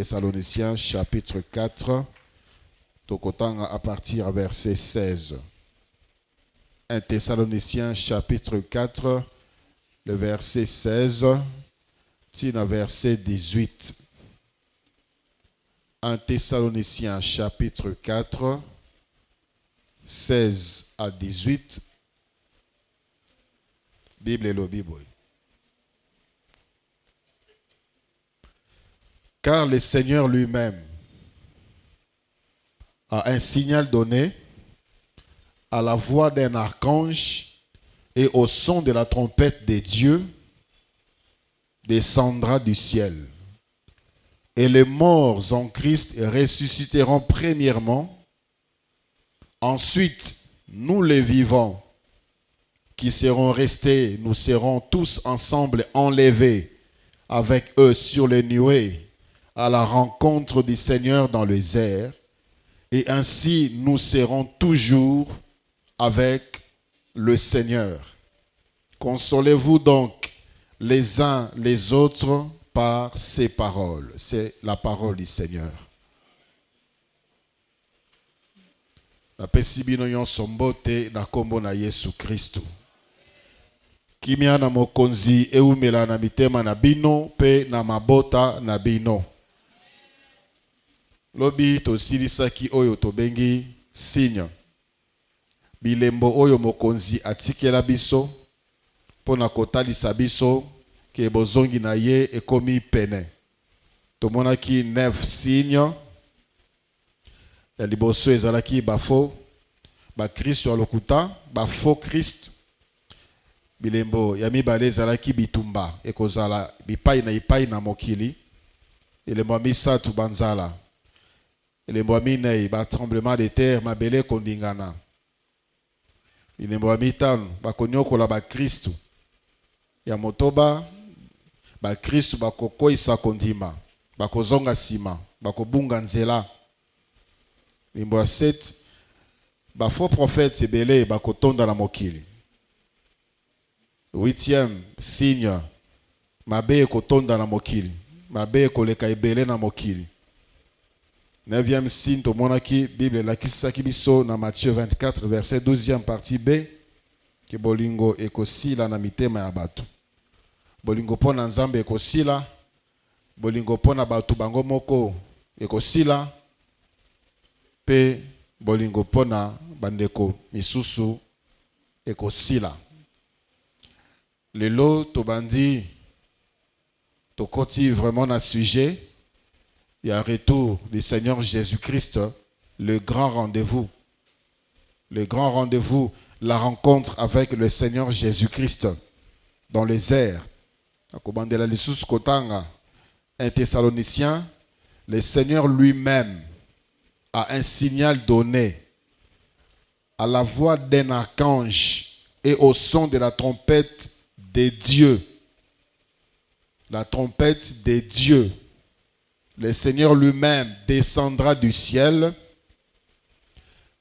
Thessaloniciens chapitre 4, Tokotanga à partir à verset 16. 1 Thessaloniciens chapitre 4, le verset 16, tina verset 18. 1 Thessaloniciens chapitre 4, 16 à 18. Bible et le Bible. Car le Seigneur lui-même a un signal donné à la voix d'un archange et au son de la trompette de Dieu descendra du ciel. Et les morts en Christ ressusciteront premièrement. Ensuite, nous les vivants qui serons restés, nous serons tous ensemble enlevés avec eux sur les nuées à la rencontre du Seigneur dans les airs. Et ainsi, nous serons toujours avec le Seigneur. Consolez-vous donc les uns les autres par ces paroles. C'est la parole du Seigneur. Na pesi bino nyonso mbote na kombo na Yesu Kristo. Kimia na mokonzi eumela na mitema na bino pe na mabota na bino. Lobi tosilisaki oyo tobengi signe. Bilembo oyo mokonzi atikela biso pona kotalisa biso ke bozongi na ye ekomi pene. Tomonaki 9 signes. Ya liboso ezalaki bafo ba Kristo alokuta ba faux Christ. Bilembo ya mibale ezalaki bitumba ekozala bipai na mokili. Elembo misatu banzala. Elembo minei ba tremblement de terre mabele kondingana. Bilembo mitano ba konyokola ba Kristo. Ya motoba ba Kristo bakokoisa kondima, bakozonga sima, bakobunga nzela. Limbo 7, ba faux prophètes ebele bakotonda na mokili. 8e signe, mabe kotonda na mokili, mabe koleka ebele na mokili. 9e signe tomonaki Bible lakisaki biso na Matthieu 24 verset 12e partie B ke bolingo ekosila na mitema ya bato. Bolingo pona nzambe ekosila, bolingo pona bato bango moko ekosila, pe bolingo pona bandeko misusu ekosila. Lelo tobandi tokoti vraiment na sujet. Il y a un retour du Seigneur Jésus-Christ, le grand rendez-vous. Le grand rendez-vous, la rencontre avec le Seigneur Jésus-Christ dans les airs. Akobandela lisusu kotanga 1 Thessaloniciens, le Seigneur lui-même a un signal donné à la voix d'un archange et au son de la trompette de Dieu. La trompette de Dieu. Le Seigneur lui-même descendra du ciel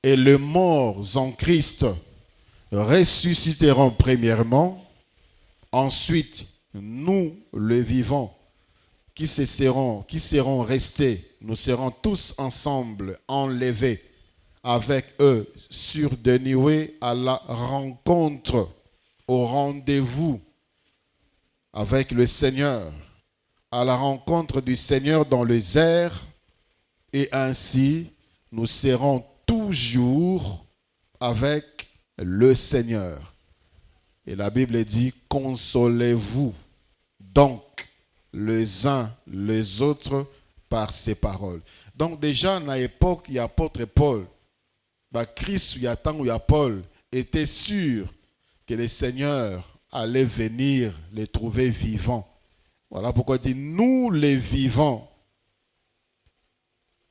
et les morts en Christ ressusciteront premièrement. Ensuite, nous, les vivants, qui seront restés, nous serons tous ensemble enlevés avec eux sur des nuées à la rencontre, au rendez-vous avec le Seigneur, à la rencontre du Seigneur dans les airs, et ainsi nous serons toujours avec le Seigneur. Et la Bible dit, consolez-vous donc les uns les autres par ces paroles. Donc déjà, à l'époque, il y a l'apôtre Paul, Christ, il y a tant où il y a Paul, était sûr que le Seigneur allait venir les trouver vivants. Voilà pourquoi il dit, nous les vivants.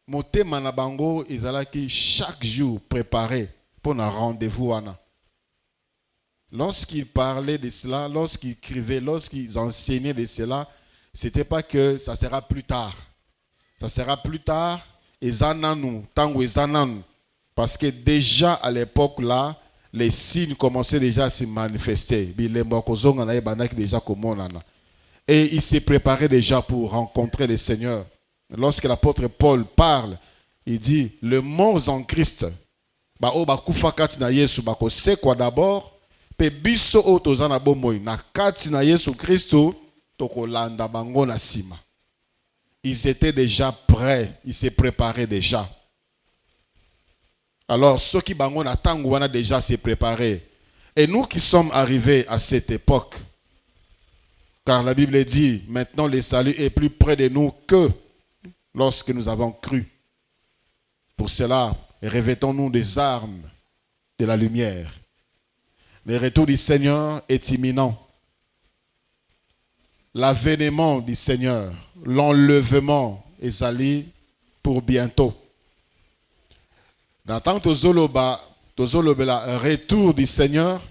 Motema na bango, ils allaient chaque jour préparer pour un rendez-vous. Lorsqu'ils parlaient de cela, lorsqu'ils écrivaient, lorsqu'ils enseignaient de cela, c'était pas que ça sera plus tard. Ça sera plus tard, et zananu, tango et zananu. Parce que déjà à l'époque là, les signes commençaient déjà à se manifester. Et ils se préparaient déjà pour rencontrer le Seigneur lorsque l'apôtre Paul parle, il dit, le mort en Christ, c'est quoi d'abord? Pe biso o tozana bomoi na kati na Yesu Christo tokolanda bango na sima. Ils étaient déjà prêts, ils se préparaient déjà. Alors ceux qui bango na tango wana déjà se préparé. Et nous qui sommes arrivés à cette époque, car la Bible dit, maintenant le salut est plus près de nous que lorsque nous avons cru. Pour cela, revêtons-nous des armes de la lumière. Le retour du Seigneur est imminent. L'avènement du Seigneur, l'enlèvement est allé pour bientôt. Dans tant que le retour du Seigneur,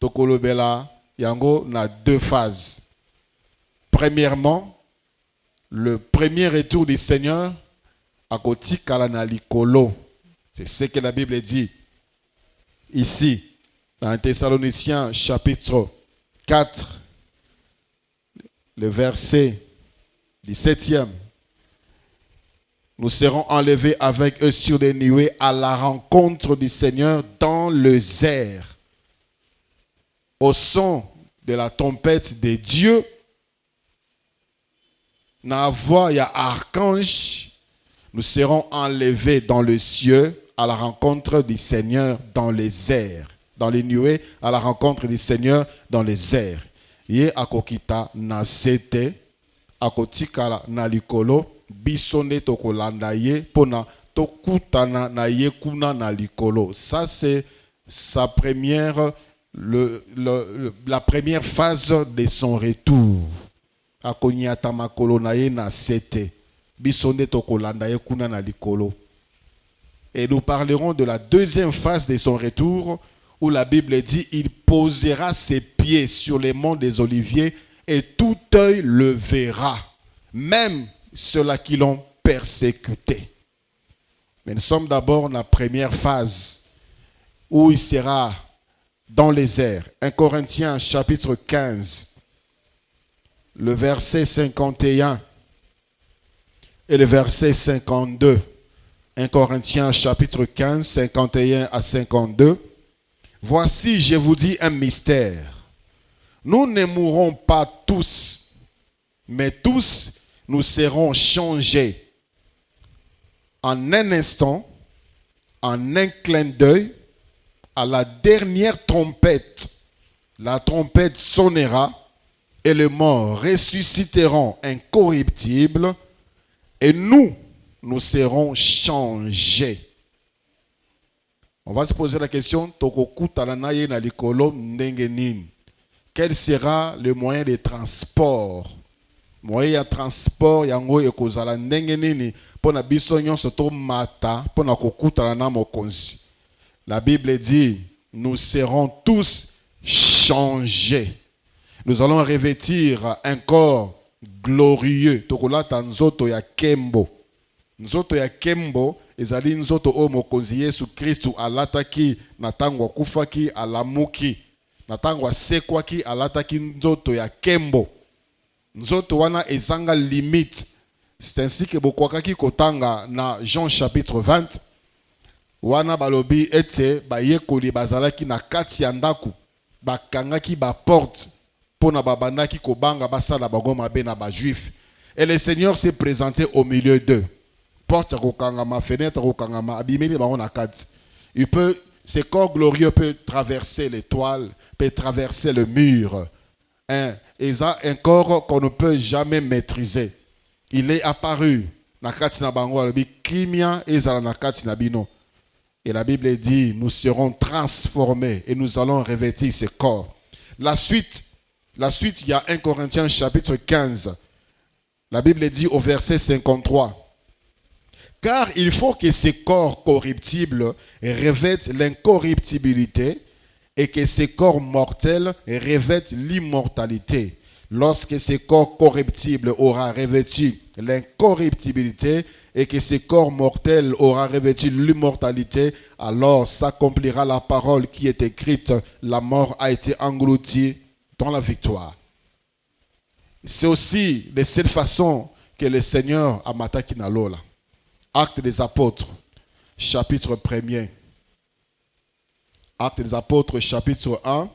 tokolobela yango na deux phases. Premièrement, le premier retour du Seigneur, akoti kalana likolo. C'est ce que la Bible dit ici, dans Thessaloniciens chapitre 4, le verset 17e. Nous serons enlevés avec eux sur des nuées à la rencontre du Seigneur dans les airs. Au son de la trompette de Dieu, dans la voix, il y a archange. Nous serons enlevés dans les cieux à la rencontre du Seigneur dans les airs. Dans les nuées, à la rencontre du Seigneur dans les airs. Ye akokita na sete, akotikala na likolo, bisone tokolanda ye, pona tokutana na ye kuna na likolo. Ça c'est sa première, la première phase de son retour. Akonyata makolo na ye na sete, bisone tokolanda ye kuna na likolo. Et nous parlerons de la deuxième phase de son retour, où la Bible dit, il posera ses pieds sur les monts des Oliviers et tout œil le verra, même ceux-là qui l'ont persécuté. Mais nous sommes d'abord dans la première phase, où il sera dans les airs. 1 Corinthiens chapitre 15, le verset 51 et le verset 52. 1 Corinthiens chapitre 15, 51 à 52. Voici, je vous dis un mystère. Nous ne mourrons pas tous, mais tous nous serons changés en un instant, en un clin d'œil, à la dernière trompette. La trompette sonnera et les morts ressusciteront incorruptibles et nous serons changés. On va se poser la question, quel sera le moyen de transport? Moyen de transport, yango ekozala ndenge nini pona biso nyonso to mata pona kokutana na mokonzi. La Bible dit, nous serons tous changés. Nous allons revêtir un corps glorieux. Tokolata nzoto ya kembo. Nzoto ya kembo ezali nzoto o mokonzi Yesu Kristu alataki na tango akufaki alamuki na tango asekwaki alataki nzoto ya kembo. Nzoto wana ezanga limite. C'est ainsi que bokwakaki kotanga na Jean chapitre 20 wana balobi ete bayekoli bazalaki na kati ya ndaku bakangaki ba porte pona babandaki kobanga basala bango mabe na ba juif. Et le Seigneur s'est présenté au milieu d'eux. Porte kokangama, fenêtre kokangama, abimeli bango na kati. Il peut, ce corps glorieux peut traverser les toiles, peut traverser le mur. Et ça, un corps qu'on ne peut jamais maîtriser. Il est apparu na kati na bango alobi kimia ezala na kati na bino. Et la Bible dit, nous serons transformés et nous allons revêtir ce corps. La suite, il y a 1 Corinthiens chapitre 15. La Bible dit au verset 53. Car il faut que ces corps corruptibles revêtent l'incorruptibilité et que ces corps mortels revêtent l'immortalité. Lorsque ce corps corruptible aura revêtu l'incorruptibilité et que ce corps mortel aura revêtu l'immortalité, alors s'accomplira la parole qui est écrite, la mort a été engloutie dans la victoire. C'est aussi de cette façon que le Seigneur a mataki na lola. Actes des apôtres, chapitre 1er. Actes des apôtres, chapitre 1.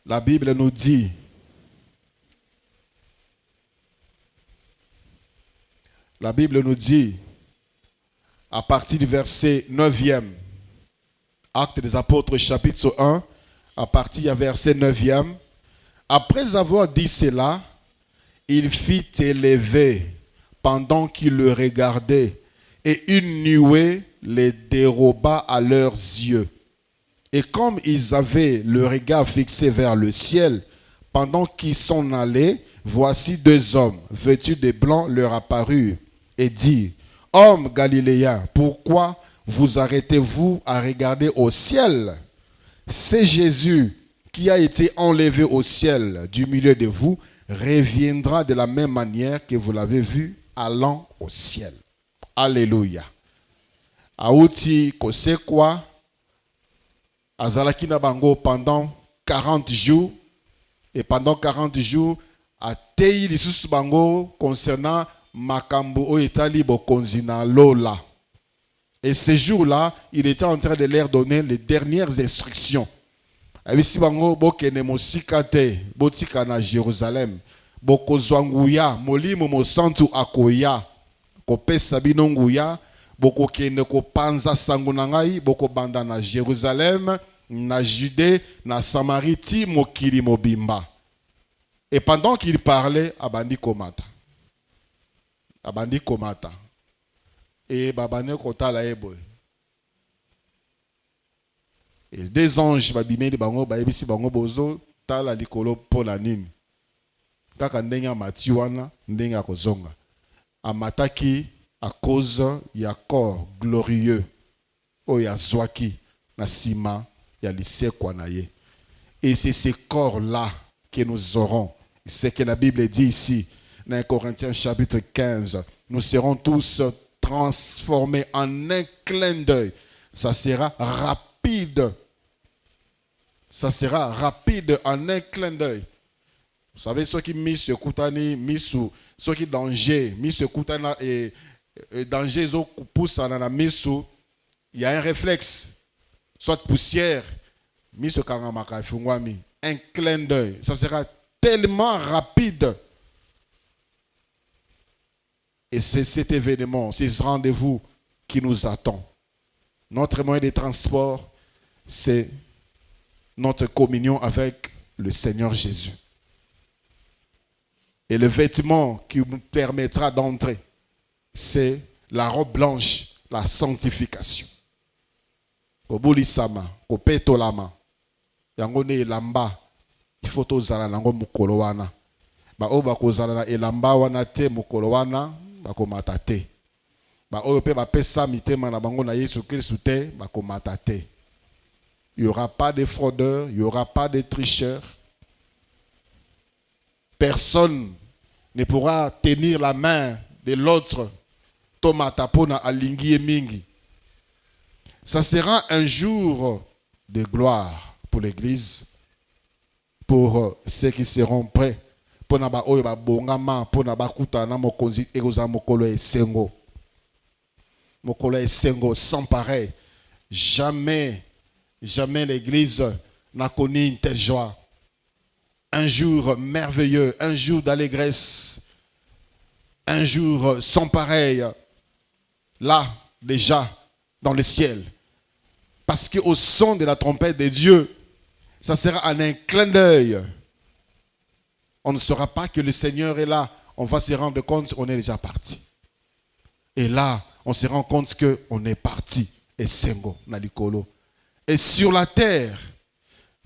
La Bible nous dit, à partir du verset 9e, Actes des apôtres, chapitre 1, à partir du verset 9e, après avoir dit cela, il fit élever pendant qu'il le regardait, et une nuée les déroba à leurs yeux. Et comme ils avaient le regard fixé vers le ciel, pendant qu'ils s'en allaient, voici deux hommes, vêtus de blanc, leur apparurent et dirent, « Hommes galiléens, pourquoi vous arrêtez-vous à regarder au ciel? C'est Jésus qui a été enlevé au ciel du milieu de vous, reviendra de la même manière que vous l'avez vu allant au ciel. » Alléluia. Aouti kosekwa azalaki na bango pendant 40 jours, et pendant 40 jours atei lisusu bango concernant makambo o etali bokonzi na lola. Et ce jour-là, il était en train de leur donner les dernières instructions. Abisi bango bokene mosika te, botika na Jérusalem, bokozwanguya molimo mosantu akoya, kopesa bino nguya, bokokende kopanza sango na ngai, bokobanda na Jérusalem, na Judée, na Samarie, ti mokili mobimba. Et pendant qu'il parlait, abandi komata. Abandi komata. Et babane kotala eboy. Et des anges babimeli bango bayebisi bango bozo tala likolo pola nini. Kaka ndenge amati wana ndenge akozonga. Amataki à cause ya corps glorieux oyo azwaki na sima ya lisekwa na ye. Et c'est ce corps-là que nous aurons. C'est ce que la Bible dit ici dans 1 Corinthiens chapitre 15. Nous serons tous transformés en un clin d'œil. Ça sera rapide. Ça sera rapide en un clin d'œil. Vous savez, ceux qui mis ce koutani, mis sous, ceux qui danger, mis ce koutani et danger, ils ont poussé dans la mis sous, il y a un réflexe, soit poussière, mis ce karamaka, un clin d'œil. Ça sera tellement rapide. Et c'est cet événement, c'est ce rendez-vous qui nous attend. Notre moyen de transport, c'est notre communion avec le Seigneur Jésus. Et le vêtement qui nous permettra d'entrer, c'est la robe blanche, la sanctification. Kobulisama, kopetolama, yangone elamba, il faut tozala nango mukolo wana. Ba oyo bakozala na elamba wana te mukolo wana, bakomata te. Ba oyo pe bapesa mitema na bango na Yesu Kristu te, bakomata te. Il n'y aura pas de fraudeurs, il n'y aura pas de tricheurs. Personne ne pourra tenir la main de l'autre. Tomata pona alingi mingi. Ça sera un jour de gloire pour l'Église, pour ceux qui seront prêts. Pona ba oyo ba bongama, pona ba kutana mokonzi ekoza mokolo esengo. Mokolo esengo sans pareil. Jamais l'Église n'a connu une telle joie. Un jour merveilleux, un jour d'allégresse, un jour sans pareil. Là, déjà, dans le ciel. Parce qu'au son de la trompette de Dieu, ça sera en un clin d'œil. On ne saura pas que le Seigneur est là. On va se rendre compte qu'on est déjà parti. Et là, on se rend compte qu'on est parti. Et sengo, nalikolo. Et sur la terre,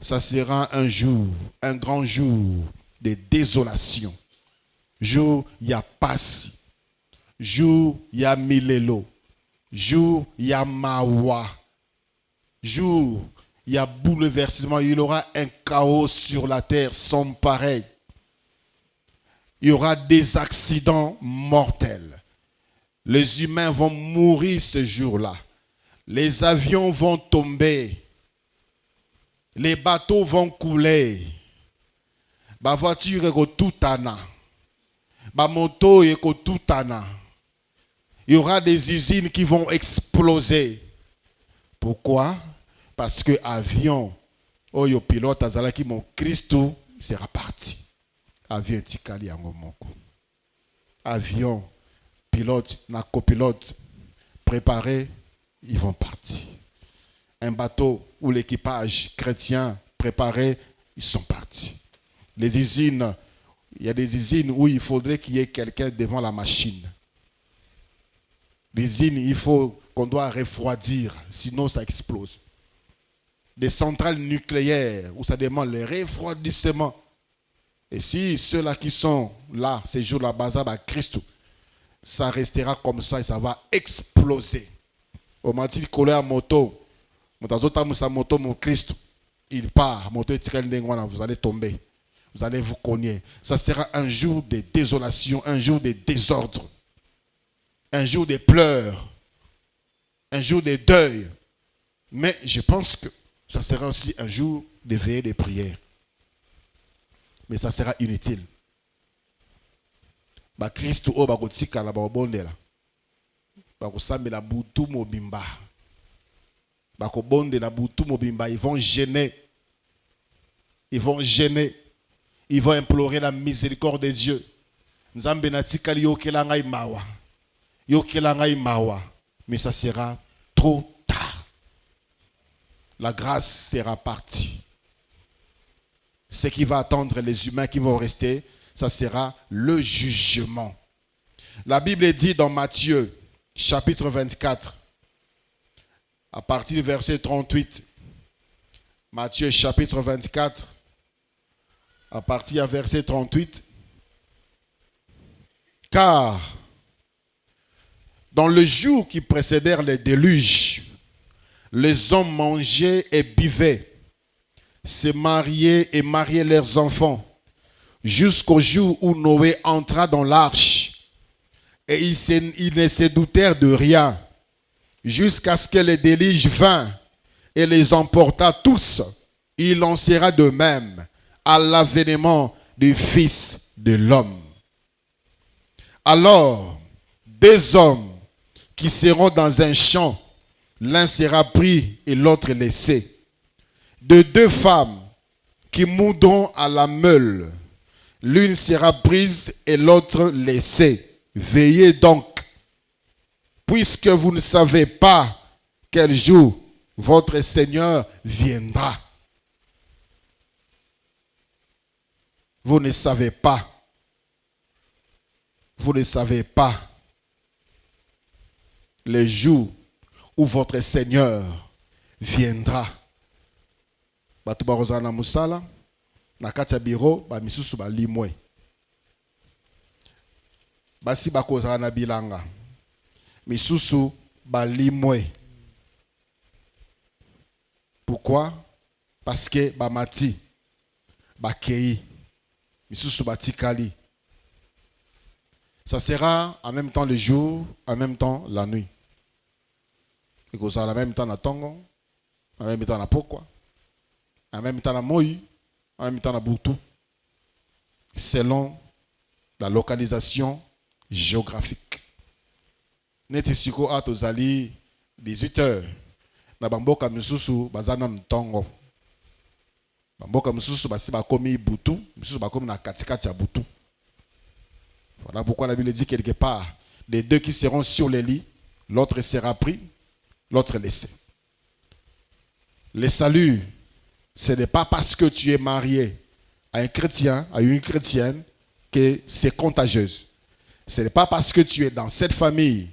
ça sera un jour, un grand jour de désolation. Jour, il y a Passi. Jour, il y a Milelo. Jour, il y a Mawa. Jour, il y a bouleversement. Il y aura un chaos sur la terre sans pareil. Il y aura des accidents mortels. Les humains vont mourir ce jour-là. Les avions vont tomber. Les bateaux vont couler. Ma voiture est tout ana. Bamoto et Kotutana. Il y aura des usines qui vont exploser. Pourquoi? Parce que avion, le pilote azalaki mon Christo sera parti. Avion tikali yango moko. Avion, pilote, na copilote, préparés, ils vont partir. Un bateau où l'équipage chrétien préparé, ils sont partis. Les usines, il y a des usines où il faudrait qu'il y ait quelqu'un devant la machine. Les usines, il faut qu'on doit refroidir, sinon ça explose. Des centrales nucléaires où ça demande le refroidissement. Et si ceux-là qui sont là, ces jours-là, bazar à Christ, ça restera comme ça et ça va exploser. Au matin, il colle à moto. Moto, mon Christ, il part. Moto, vous allez tomber. Vous allez vous cogner. Ça sera un jour de désolation, un jour de désordre, un jour de pleurs, un jour de deuil. Mais je pense que ça sera aussi un jour de veillée de prière. Mais ça sera inutile. Ba Christ o ba kotika la ba obondela. Ba kosambela butu mobimba. Ba kobonde na butu mobimba, ils vont gêner. Ils vont gêner. Ils vont implorer la miséricorde de Dieu. Nzambe na tikali yokela ngai mawa. Yokela ngai mawa. Mais ça sera trop tard. La grâce sera partie. Ce qui va attendre les humains qui vont rester, ça sera le jugement. La Bible dit dans Matthieu, chapitre 24, à partir du verset 38. Matthieu, chapitre 24, à partir du verset 38. Car, dans le jour qui précédèrent les déluges, les hommes mangeaient et buvaient, se mariaient et mariaient leurs enfants, jusqu'au jour où Noé entra dans l'arche. Et ils ne se doutèrent de rien, jusqu'à ce que le déluge vint et les emporta tous. Il en sera de même à l'avènement du Fils de l'homme. Alors, deux hommes qui seront dans un champ, l'un sera pris et l'autre laissé. De deux femmes qui moudront à la meule, l'une sera prise et l'autre laissée. Veillez donc, puisque vous ne savez pas quel jour votre Seigneur viendra. Vous ne savez pas. Vous ne savez pas le jour où votre Seigneur viendra. Batu barozana musala na kati ya biro ba misusu ba limwe. Basi bakozala na bilanga. Misusu ba limwe. Pourquoi? Parce que ba mati ba kei misusu ba tikali. Ça sera en même temps le jour, en même temps la nuit. Et que ça en même temps na tongo, en même temps na pokwa, en même temps na moi, en même temps na butu, selon la localisation géographique. Neti siko atozali 18h. Na bamboka misusu bazana ntongo. Bamboka misusu basi bakomi butu, misusu bakomi na katikati ya butu. Voilà pourquoi la Bible dit quelque part, les deux qui seront sur les lits, l'autre sera pris, l'autre laissé. Le salut, ce n'est pas parce que tu es marié à un chrétien, à une chrétienne, que c'est contagieuse. Ce n'est pas parce que tu es dans cette famille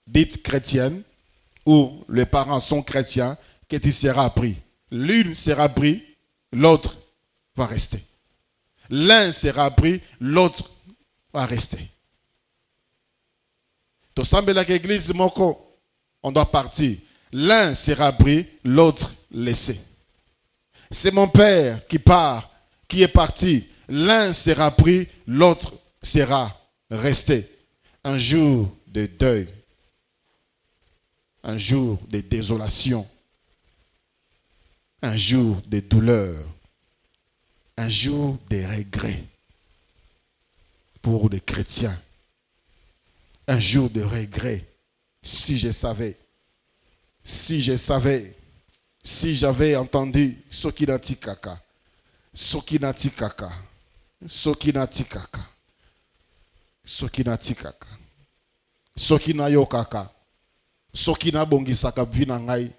dite chrétienne, où les parents sont chrétiens, que tu seras pris. L'une sera pris, l'autre va rester. L'un sera pris, l'autre va rester. Tout semble que l'église moko, on doit partir. L'un sera pris, l'autre laissé. C'est mon père qui part, qui est parti. L'un sera pris, l'autre sera resté. Un jour de deuil, un jour de désolation, un jour de douleur, un jour de regret. pour les chrétiens. Un jour de regret. Si je savais, si j'avais entendu Sokinati Kaka, Sokinati Kaka, Sokinati Kaka, Sokinati Kaka, Sokina yo Kaka, Sokina bongisaka vina ngai,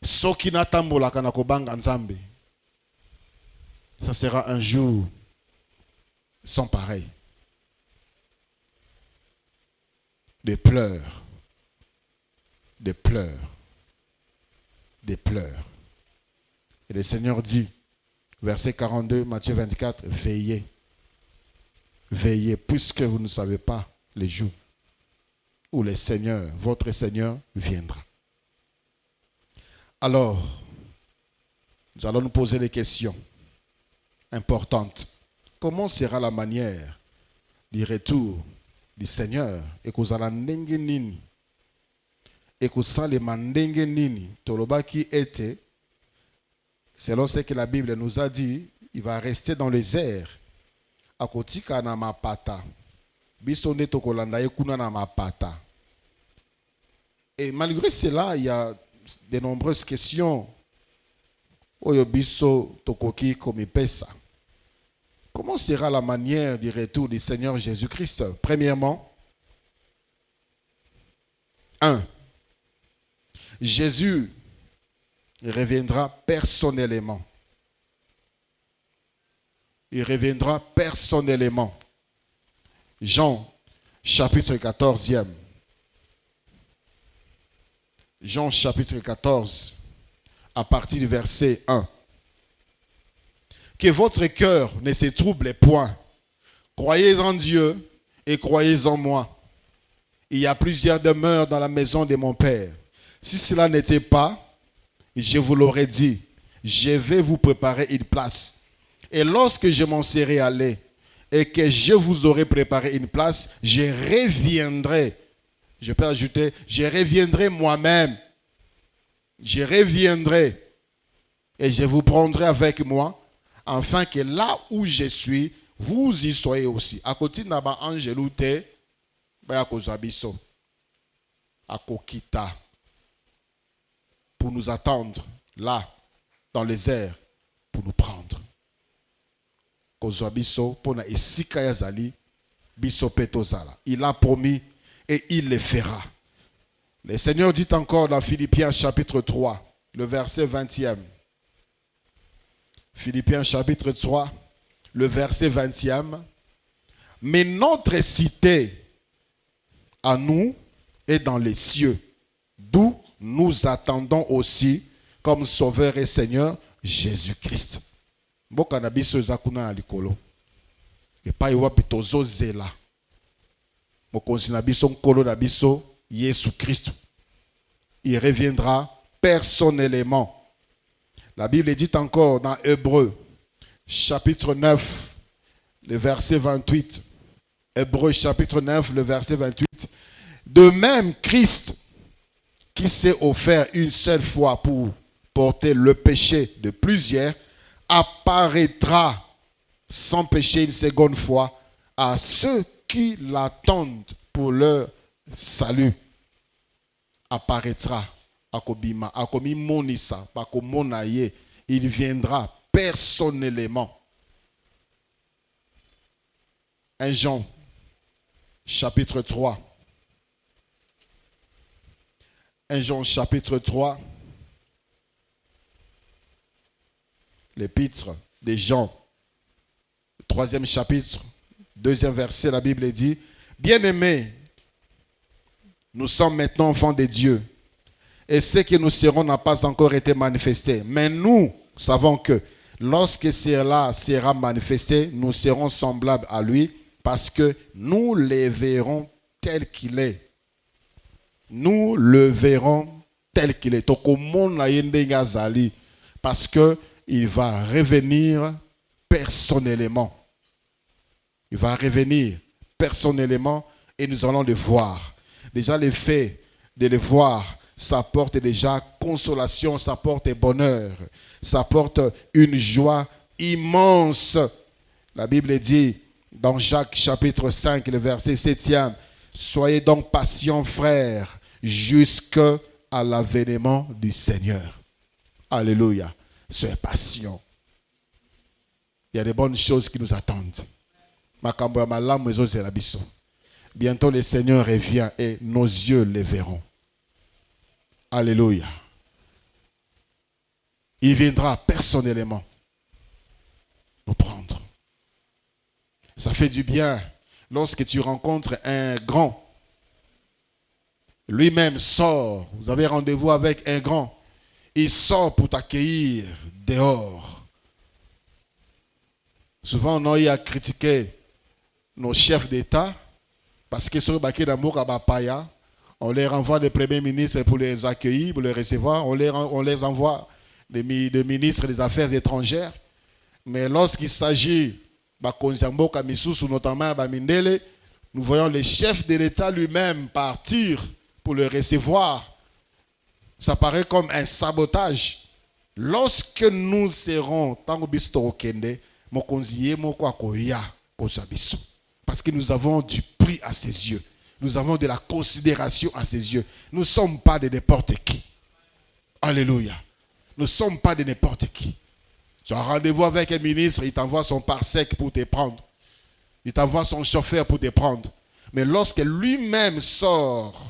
Sokina tambolaka na kobanga nzambe. Ça sera un jour sans pareil. Des pleurs, des pleurs, des pleurs. Et le Seigneur dit, verset 42, Matthieu 24, veillez, veillez, puisque vous ne savez pas les jours où le Seigneur, votre Seigneur, viendra. Alors, nous allons nous poser des questions importantes. Comment sera la manière du retour du Seigneur? Et que vous allez ndenge nini? Et que ça les mandenge nini? Toloba qui était, selon ce que la Bible nous a dit, il va rester dans les airs. Akotika na mapata. Bisonde tokolanda ekuna na mapata. Et malgré cela, il y a de nombreuses questions. Oyo biso tokoki komipesa. Comment sera la manière du retour du Seigneur Jésus-Christ? Premièrement, 1. Jésus reviendra personnellement. Il reviendra personnellement. Jean, chapitre 14e. Jean, chapitre 14, à partir du verset 1. Que votre cœur ne se trouble point. Croyez en Dieu et croyez en moi. Il y a plusieurs demeures dans la maison de mon Père. Si cela n'était pas, je vous l'aurais dit, je vais vous préparer une place. Et lorsque je m'en serai allé et que je vous aurai préparé une place, je reviendrai. Je peux ajouter, je reviendrai moi-même. Je reviendrai et je vous prendrai avec moi, afin que là où je suis, vous y soyez aussi. À côté de Naba Angeloute, Bayakozabiso, à Kokita, pour nous attendre là, dans les airs, pour nous prendre. Kozabiso, pour na esika yazali, biso petozala. Il a promis et il le fera. Le Seigneur dit encore dans Philippiens chapitre 3, le verset 20e. Philippiens chapitre 3, le verset 20e. Mais notre cité à nous est dans les cieux, d'où nous attendons aussi comme Sauveur et Seigneur Jésus-Christ. Mboka na biso ezakuna alikolo. Epai wapi tozozela. Mokonzi na biso nkolo na biso Jésus-Christ. Il reviendra personnellement. La Bible dit encore dans Hébreux, chapitre 9, le verset 28. Hébreux, chapitre 9, le verset 28. De même, Christ, qui s'est offert une seule fois pour porter le péché de plusieurs, apparaîtra sans péché une seconde fois à ceux qui l'attendent pour leur salut. Apparaîtra. Il viendra personnellement. 1 Jean, chapitre 3. 1 Jean, chapitre 3. L'épître de Jean, 3e chapitre, 2e verset, la Bible dit, bien-aimés, nous sommes maintenant enfants de Dieu. Et ce que nous serons n'a pas encore été manifesté. Mais nous savons que lorsque cela sera manifesté, nous serons semblables à lui parce que nous le verrons tel qu'il est. Nous le verrons tel qu'il est. Parce qu'il va revenir personnellement. Il va revenir personnellement et nous allons le voir. Déjà le fait de le voir, ça apporte déjà consolation, ça apporte bonheur, ça apporte une joie immense. La Bible dit, Dans Jacques chapitre 5, le verset 7e. Soyez donc patients, frères, jusqu'à l'avènement du Seigneur. Alléluia. Soyez patients. Il y a des bonnes choses qui nous attendent. Bientôt le Seigneur revient et nos yeux les verront. Alléluia. Il viendra personnellement nous prendre. Ça fait du bien lorsque tu rencontres un grand. Lui-même sort. Vous avez rendez-vous avec un grand. Il sort pour t'accueillir dehors. Souvent, on a eu à critiquer nos chefs d'État parce que sur le baquet d'amour à Bapaya, on leur envoie des premiers ministres pour les accueillir, pour les recevoir. On les envoie des ministres des Affaires étrangères. Mais lorsqu'il s'agit notamment à Mindele, nous voyons le chef de l'État lui-même partir pour le recevoir. Ça paraît comme un sabotage. Lorsque nous serons, parce que nous avons du prix à ses yeux. Nous avons de la considération à ses yeux. Nous ne sommes pas de n'importe qui. Alléluia. Nous ne sommes pas de n'importe qui. Tu as un rendez-vous avec un ministre, il t'envoie son parsec pour te prendre. Il t'envoie son chauffeur pour te prendre. Mais lorsque lui-même sort,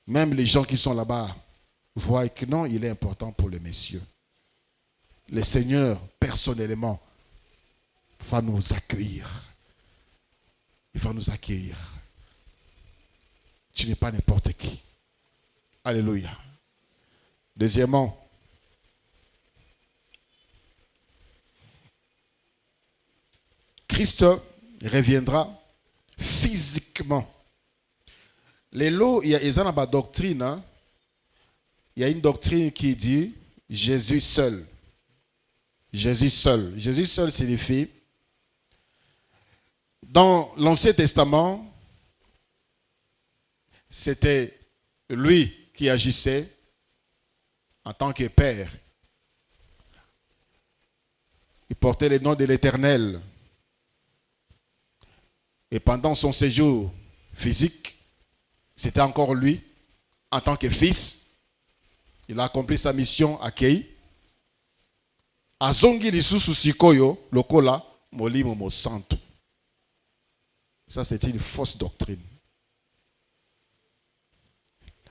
même les gens qui sont là-bas voient que non, il est important pour les messieurs. Le Seigneur, personnellement, va nous accueillir. Il va nous accueillir. Tu n'es pas n'importe qui. Alléluia. Deuxièmement, Christ reviendra physiquement. Les lots, il y a une doctrine. Hein? Il y a une doctrine qui dit Jésus seul. Jésus seul. Jésus seul signifie, dans l'Ancien Testament, c'était lui qui agissait en tant que Père. Il portait le nom de l'Éternel. Et pendant son séjour physique, c'était encore lui, en tant que fils. Il a accompli sa mission à Kei. Azongi lisusu sikoyo lokola molimo mo santo. Ça, c'est une fausse doctrine.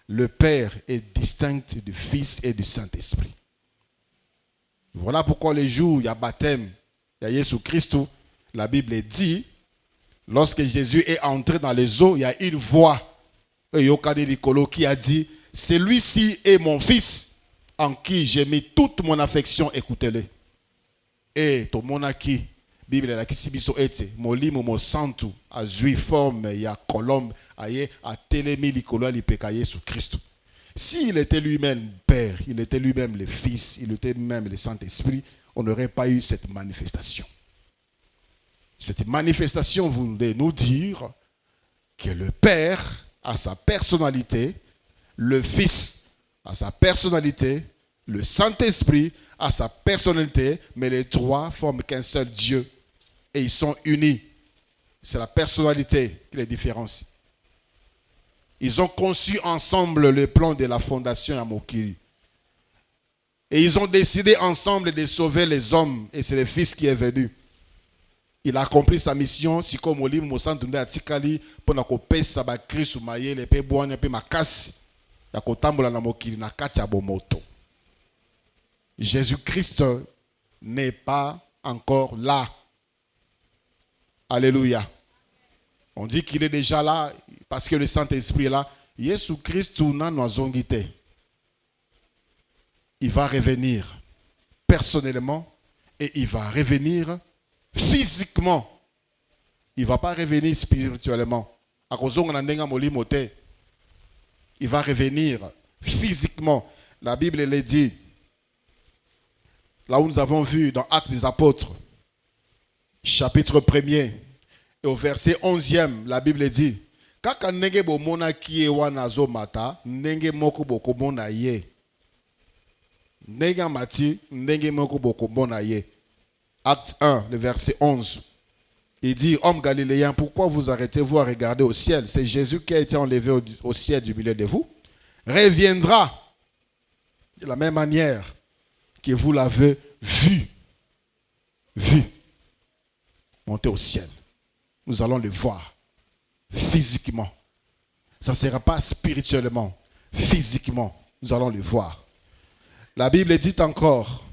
Le Père est distinct du Fils et du Saint-Esprit. Voilà pourquoi les jours, il y a baptême, il y a Jésus-Christ, la Bible dit, lorsque Jésus est entré dans les eaux, il y a une voix, qui a dit, celui-ci est mon Fils, en qui j'ai mis toute mon affection, écoutez-le. Et tout le monde qui Bible la kisibiso ete molimo mo santu azui forme ya colombe aye a telemi likolo lipeka Yesu Christ. S'il était lui-même Père, il était lui-même le Fils, il était lui-même le Saint-Esprit, on n'aurait pas eu cette manifestation. Cette manifestation voulait nous dire que le Père a sa personnalité, le Fils a sa personnalité, le Saint-Esprit a sa personnalité, mais les trois forment qu'un seul Dieu. Et ils sont unis. C'est la personnalité qui les différencie. Ils ont conçu ensemble le plan de la fondation à Mokiri. Et ils ont décidé ensemble de sauver les hommes. Et c'est le Fils qui est venu. Il a accompli sa mission. Si comme Olim Mosantunde Atikali, pendant qu'on paye sa bakri sous maye, les paye boine, les paye makasi. Ya kotambola na Mokiri, na katia bomoto. Jésus-Christ n'est pas encore là. Alléluia. On dit qu'il est déjà là parce que le Saint-Esprit est là. Jésus-Christ n'a pas zongité. Il va revenir personnellement et il va revenir physiquement. Il ne va pas revenir spirituellement. Il va revenir physiquement. La Bible le dit. Là où nous avons vu dans Actes des Apôtres, chapitre 1er, et au verset 11e, la Bible dit, Kaka nenge bo mona kie wana zo mata, nenge moko boko mona ye. Nenge mati, nenge moko boko mona ye. Acte 1, le verset 11. Il dit, homme galiléen, pourquoi vous arrêtez-vous à regarder au ciel? C'est Jésus qui a été enlevé au ciel du milieu de vous. Reviendra de la même manière que vous l'avez vu monter au ciel. Nous allons le voir physiquement. Ça ne sera pas spirituellement, physiquement. Nous allons le voir. La Bible dit encore,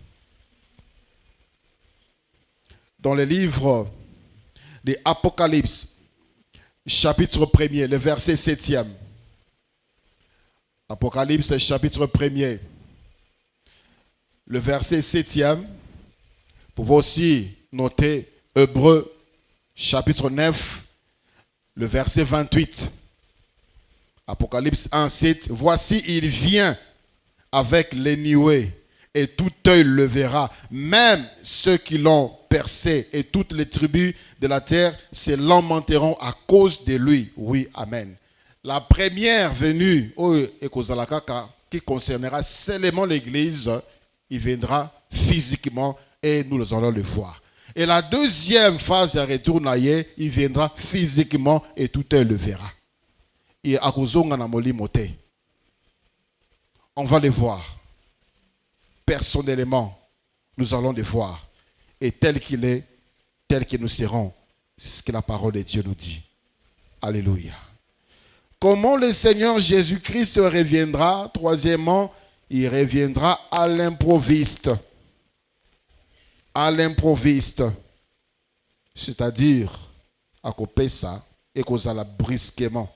dans le livre de Apocalypse, chapitre 1er, le verset 7e. Apocalypse, chapitre 1er, le verset 7e. Vous pouvez aussi noter Hébreux, chapitre 9, le verset 28. Apocalypse 1, 7. Voici, il vient avec les nuées, et tout œil le verra, même ceux qui l'ont percé, et toutes les tribus de la terre se lamenteront à cause de lui. Oui, amen. La première venue qui concernera seulement l'église, il viendra physiquement et nous allons le voir. Et la deuxième phase de retour, il viendra physiquement et tout œil le verra. Et on va les voir. Personnellement, nous allons les voir. Et tel qu'il est, tel que nous serons. C'est ce que la parole de Dieu nous dit. Alléluia. Comment le Seigneur Jésus-Christ reviendra? Troisièmement, il reviendra à l'improviste. À l'improviste. C'est-à-dire, à couper ça et qu'on la brusquement.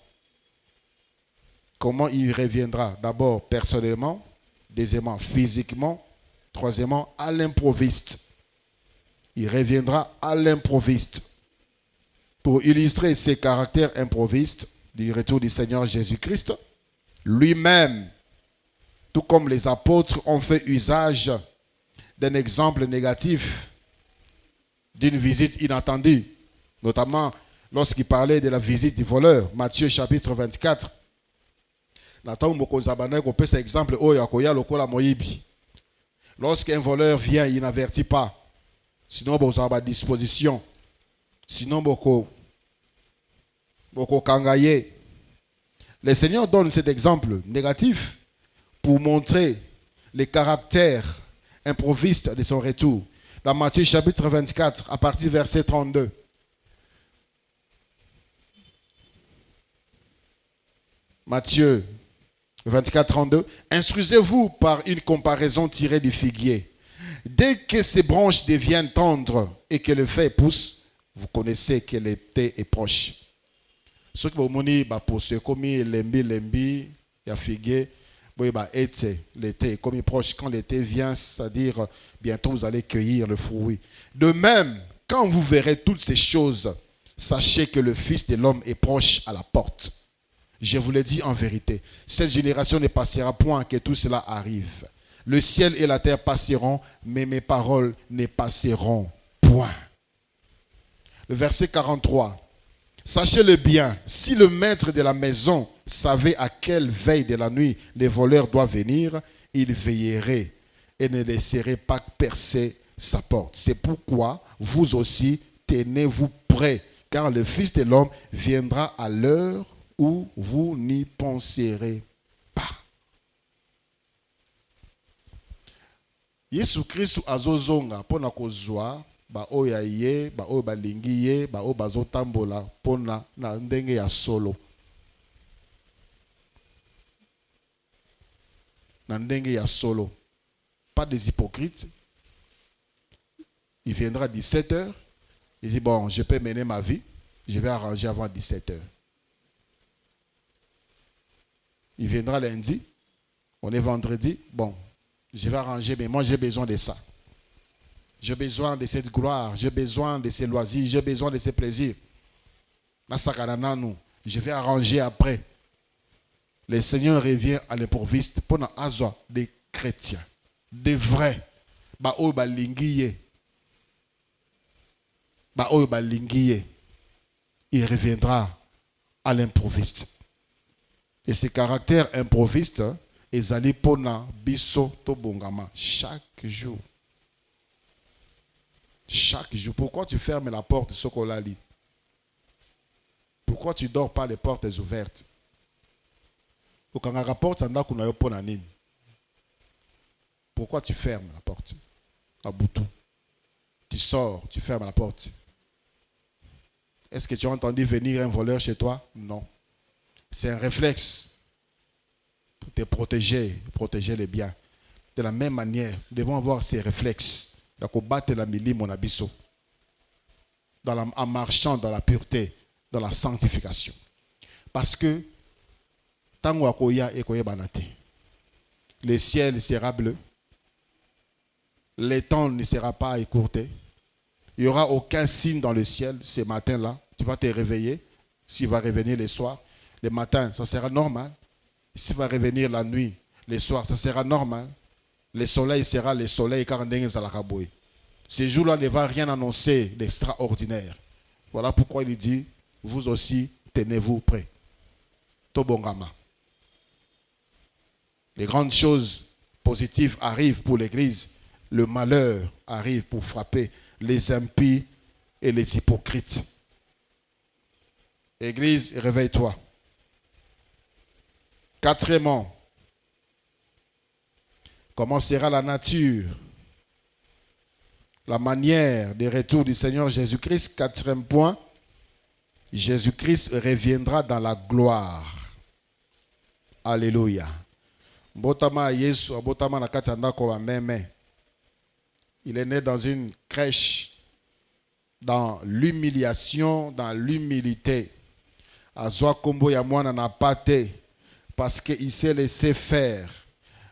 Comment il reviendra? D'abord, personnellement. Deuxièmement, physiquement. Troisièmement, à l'improviste. Il reviendra à l'improviste. Pour illustrer ses caractères improvistes du retour du Seigneur Jésus-Christ, lui-même, tout comme les apôtres ont fait usage d'un exemple négatif d'une visite inattendue, notamment lorsqu'il parlait de la visite du voleur, Matthieu chapitre 24. Lorsqu'un voleur vient, il n'avertit pas. Sinon, vous avez à disposition. Sinon, beaucoup kangaye. Le Seigneur donne cet exemple négatif pour montrer les caractères improvistes de son retour. Dans Matthieu chapitre 24, à partir du verset 32. Matthieu 24, 32. Instruisez-vous par une comparaison tirée du figuier. Dès que ses branches deviennent tendres et que le feuille pousse, vous connaissez que l'été est proche. Ce que vous avez poussé comme lembi, il y a figuier, l'été est comme proche. Quand l'été vient, c'est-à-dire bientôt vous allez cueillir le fruit. De même, quand vous verrez toutes ces choses, sachez que le Fils de l'homme est proche à la porte. Je vous le dis en vérité, cette génération ne passera point que tout cela arrive. Le ciel et la terre passeront, mais mes paroles ne passeront point. Le verset 43. Sachez-le bien, si le maître de la maison savait à quelle veille de la nuit les voleurs doivent venir, il veillerait et ne laisserait pas percer sa porte. C'est pourquoi vous aussi tenez-vous prêts, car le Fils de l'homme viendra à l'heure où vous n'y penserez pas. Yesu Christ azozonga pona kozwa ba oya ye ba o balingi ye ba o bazotambola pona na ndenge ya solo. Na ndenge ya solo. Pas des hypocrites. Il viendra à 17h. Il dit bon, je peux mener ma vie. Je vais arranger avant 17h. Il viendra lundi. On est vendredi. Bon, je vais arranger, mais moi j'ai besoin de ça. J'ai besoin de cette gloire. J'ai besoin de ces loisirs. J'ai besoin de ces plaisirs. Je vais arranger après. Le Seigneur revient à l'improviste pour nous avoir des chrétiens, des vrais. Il reviendra à l'improviste. Et ces caractères improvistes, ils allaient pour nous biso to bongama chaque jour. Chaque jour. Pourquoi tu fermes la porte de ce qu'on a dit? Pourquoi tu dors pas les portes ouvertes? Pourquoi tu fermes la porte? Tu sors, tu fermes la porte. Est-ce que tu as entendu venir un voleur chez toi? Non. C'est un réflexe pour te protéger les biens. De la même manière, nous devons avoir ces réflexes. En marchant dans la pureté, dans la sanctification. Parce que le ciel sera bleu, le temps ne sera pas écourté, il n'y aura aucun signe dans le ciel ce matin-là. Tu vas te réveiller, s'il va revenir le soir, le matin, ça sera normal. S'il va revenir la nuit, le soir, ça sera normal. Le soleil sera le soleil car ce jour-là ne va rien annoncer d'extraordinaire. Voilà pourquoi il dit, vous aussi, tenez-vous prêts. Tobongama. Les grandes choses positives arrivent pour l'Église. Le malheur arrive pour frapper les impies et les hypocrites. Église, réveille-toi. Quatrièmement, comment sera la nature, la manière de retour du Seigneur Jésus-Christ? Quatrième point, Jésus-Christ reviendra dans la gloire. Alléluia. Il est né dans une crèche, dans l'humiliation, dans l'humilité. Azwa kombo ya mwana na pate, parce qu'il s'est laissé faire.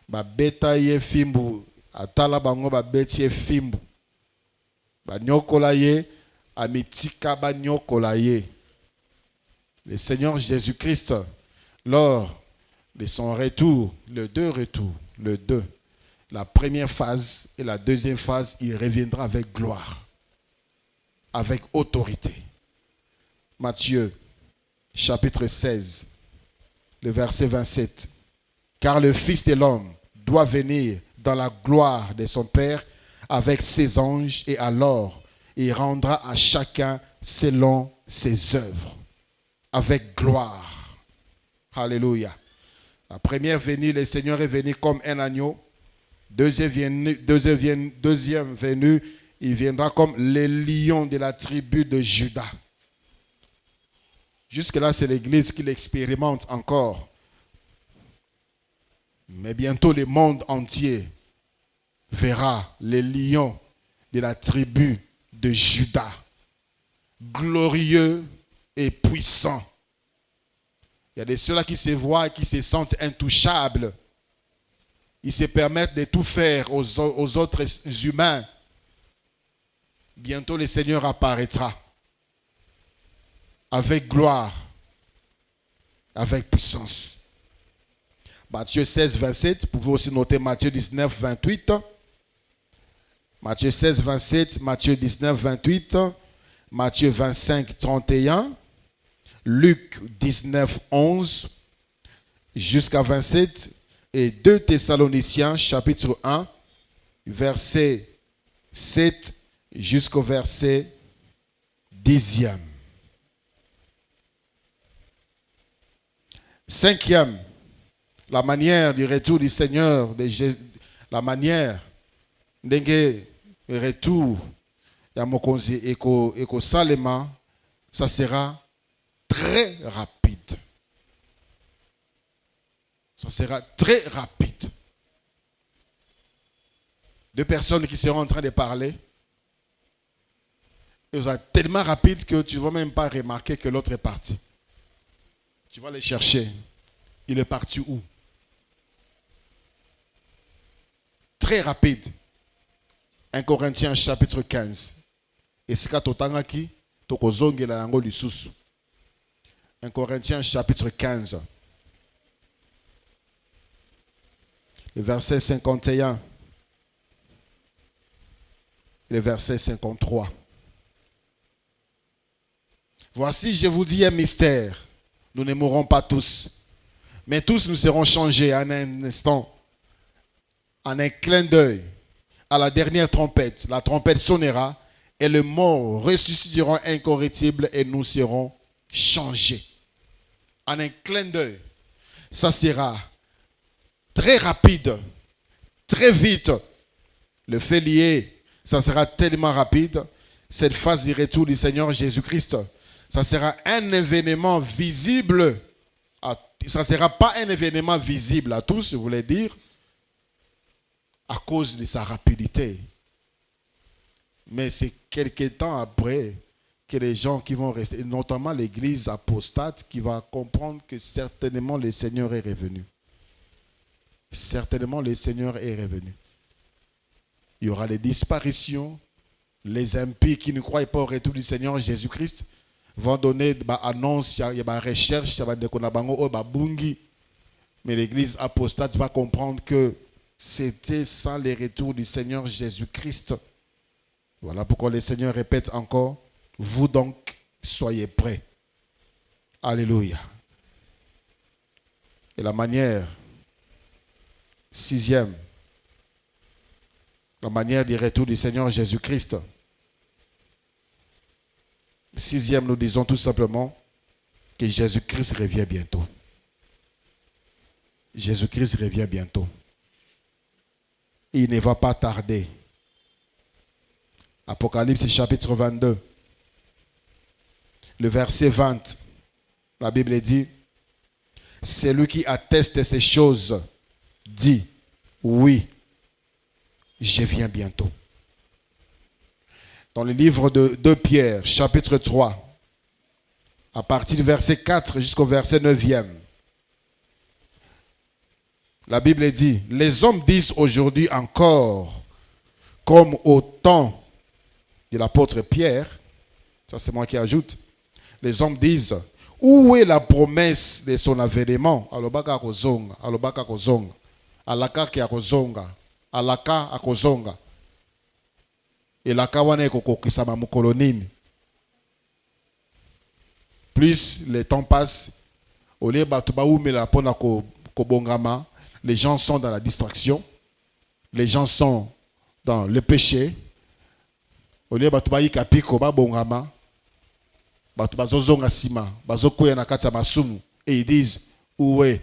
Ba beta ye fimbu, atala bango ba betie fimbu. Ba nyokola ye, amitika ba nyokola ye. Le Seigneur Jésus-Christ, lors de son retour, le deux, la première phase et la deuxième phase, il reviendra avec gloire, avec autorité. Matthieu, chapitre 16, le verset 27. Car le Fils de l'homme doit venir dans la gloire de son Père avec ses anges, et alors il rendra à chacun selon ses œuvres, avec gloire. Alléluia. La première venue, le Seigneur est venu comme un agneau. Deuxième venue, il viendra comme le lion de la tribu de Juda. Jusque-là, c'est l'Église qui l'expérimente encore. Mais bientôt, le monde entier verra le lion de la tribu de Juda, glorieux et puissant. Il y a de ceux-là qui se voient et qui se sentent intouchables. Ils se permettent de tout faire aux autres humains. Bientôt, le Seigneur apparaîtra avec gloire, avec puissance. Matthieu 16, 27. Vous pouvez aussi noter Matthieu 19, 28. Matthieu 16, 27. Matthieu 19, 28. Matthieu 25, 31. Luc 19, 11. Jusqu'à 27. Et 2 Thessaloniciens, chapitre 1, verset 7 jusqu'au verset 10e. Cinquième, la manière du retour du Seigneur, la manière de retour ya mokonzi eko salema, ça sera très rapide. Ça sera très rapide. Deux personnes qui seront en train de parler, et ça sera tellement rapide que tu ne vas même pas remarquer que l'autre est parti. Tu vas le chercher. Il est parti où? Très rapide. 1 Corinthiens chapitre 15. Et c'est qui 1 Corinthiens chapitre 15. Le verset 51. Le verset 53. Voici, je vous dis un mystère. Nous ne mourrons pas tous, mais tous nous serons changés en un instant, en un clin d'œil. À la dernière trompette, la trompette sonnera et les morts ressusciteront incorruptibles et nous serons changer. En un clin d'œil, ça sera très rapide, très vite. Le fait lié, ça sera tellement rapide. Cette phase du retour du Seigneur Jésus-Christ, ça sera un événement visible. Ça ne sera pas un événement visible à tous, je voulais dire, à cause de sa rapidité. Mais c'est quelques temps après que les gens qui vont rester, notamment l'église apostate, qui va comprendre que certainement le Seigneur est revenu. Certainement le Seigneur est revenu. Il y aura les disparitions. Les impies qui ne croient pas au retour du Seigneur Jésus-Christ vont donner des annonces, il y a des recherches, mais l'église apostate va comprendre que c'était sans le retour du Seigneur Jésus-Christ. Voilà pourquoi le Seigneur répète encore, vous donc soyez prêts. Alléluia. Et la manière, sixième, la manière du retour du Seigneur Jésus-Christ. Sixième, nous disons tout simplement que Jésus-Christ revient bientôt. Jésus-Christ revient bientôt. Il ne va pas tarder. Apocalypse chapitre 22, le verset 20, la Bible dit, celui qui atteste ces choses dit, oui, je viens bientôt. Dans le livre de 2 Pierre, chapitre 3, à partir du verset 4 jusqu'au verset 9e, la Bible dit, les hommes disent aujourd'hui encore, comme au temps de l'apôtre Pierre, ça c'est moi qui ajoute, les hommes disent, où est la promesse de son avènement? Alobaka kozonga, alobaka kozonga, alaka ki akozonga, alaka akozonga. Et la kawane kokokisa ma mukolo nini. Plus le temps passe, au lieu batuba oumela pona kobongama, les gens sont dans la distraction, les gens sont dans le péché. Au lieu batuba yikapiko ba bongama, batuba zozonga sima, bazokuya na kati ya masumu, et ils disent où est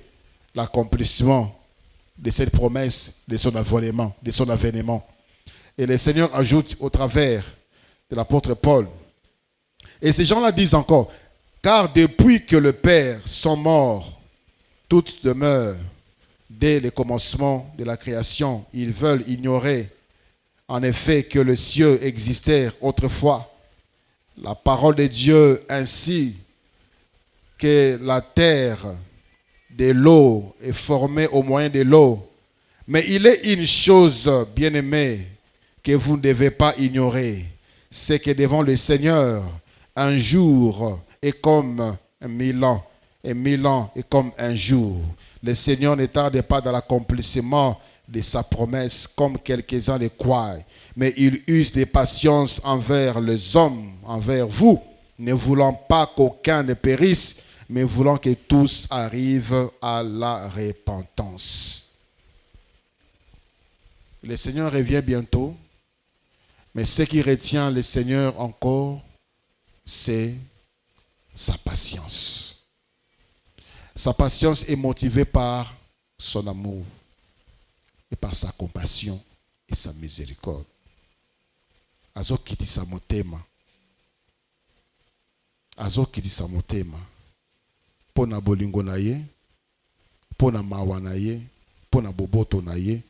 l'accomplissement de cette promesse, de son avènement, de son avènement. Et le Seigneur ajoute au travers de l'apôtre Paul. Et ces gens-là disent encore, car depuis que le Père sont morts, toute demeure dès le commencement de la création. Ils veulent ignorer en effet que le ciel existait autrefois. La parole de Dieu ainsi que la terre de l'eau est formée au moyen de l'eau. Mais il est une chose, bien-aimée, que vous ne devez pas ignorer. C'est que devant le Seigneur, un jour est comme 1000 ans, et 1000 ans est comme un jour. Le Seigneur ne tarde pas dans l'accomplissement de sa promesse, comme quelques-uns le croient. Mais il use de patience envers les hommes, envers vous, ne voulant pas qu'aucun ne périsse, mais voulant que tous arrivent à la repentance. Le Seigneur revient bientôt, mais ce qui retient le Seigneur encore, c'est sa patience. Sa patience est motivée par son amour et par sa compassion et sa miséricorde. Azo kitisa motema. Azo kitisa motema. Pona bolingo na ye, pona mawa na ye, pona boboto na ye.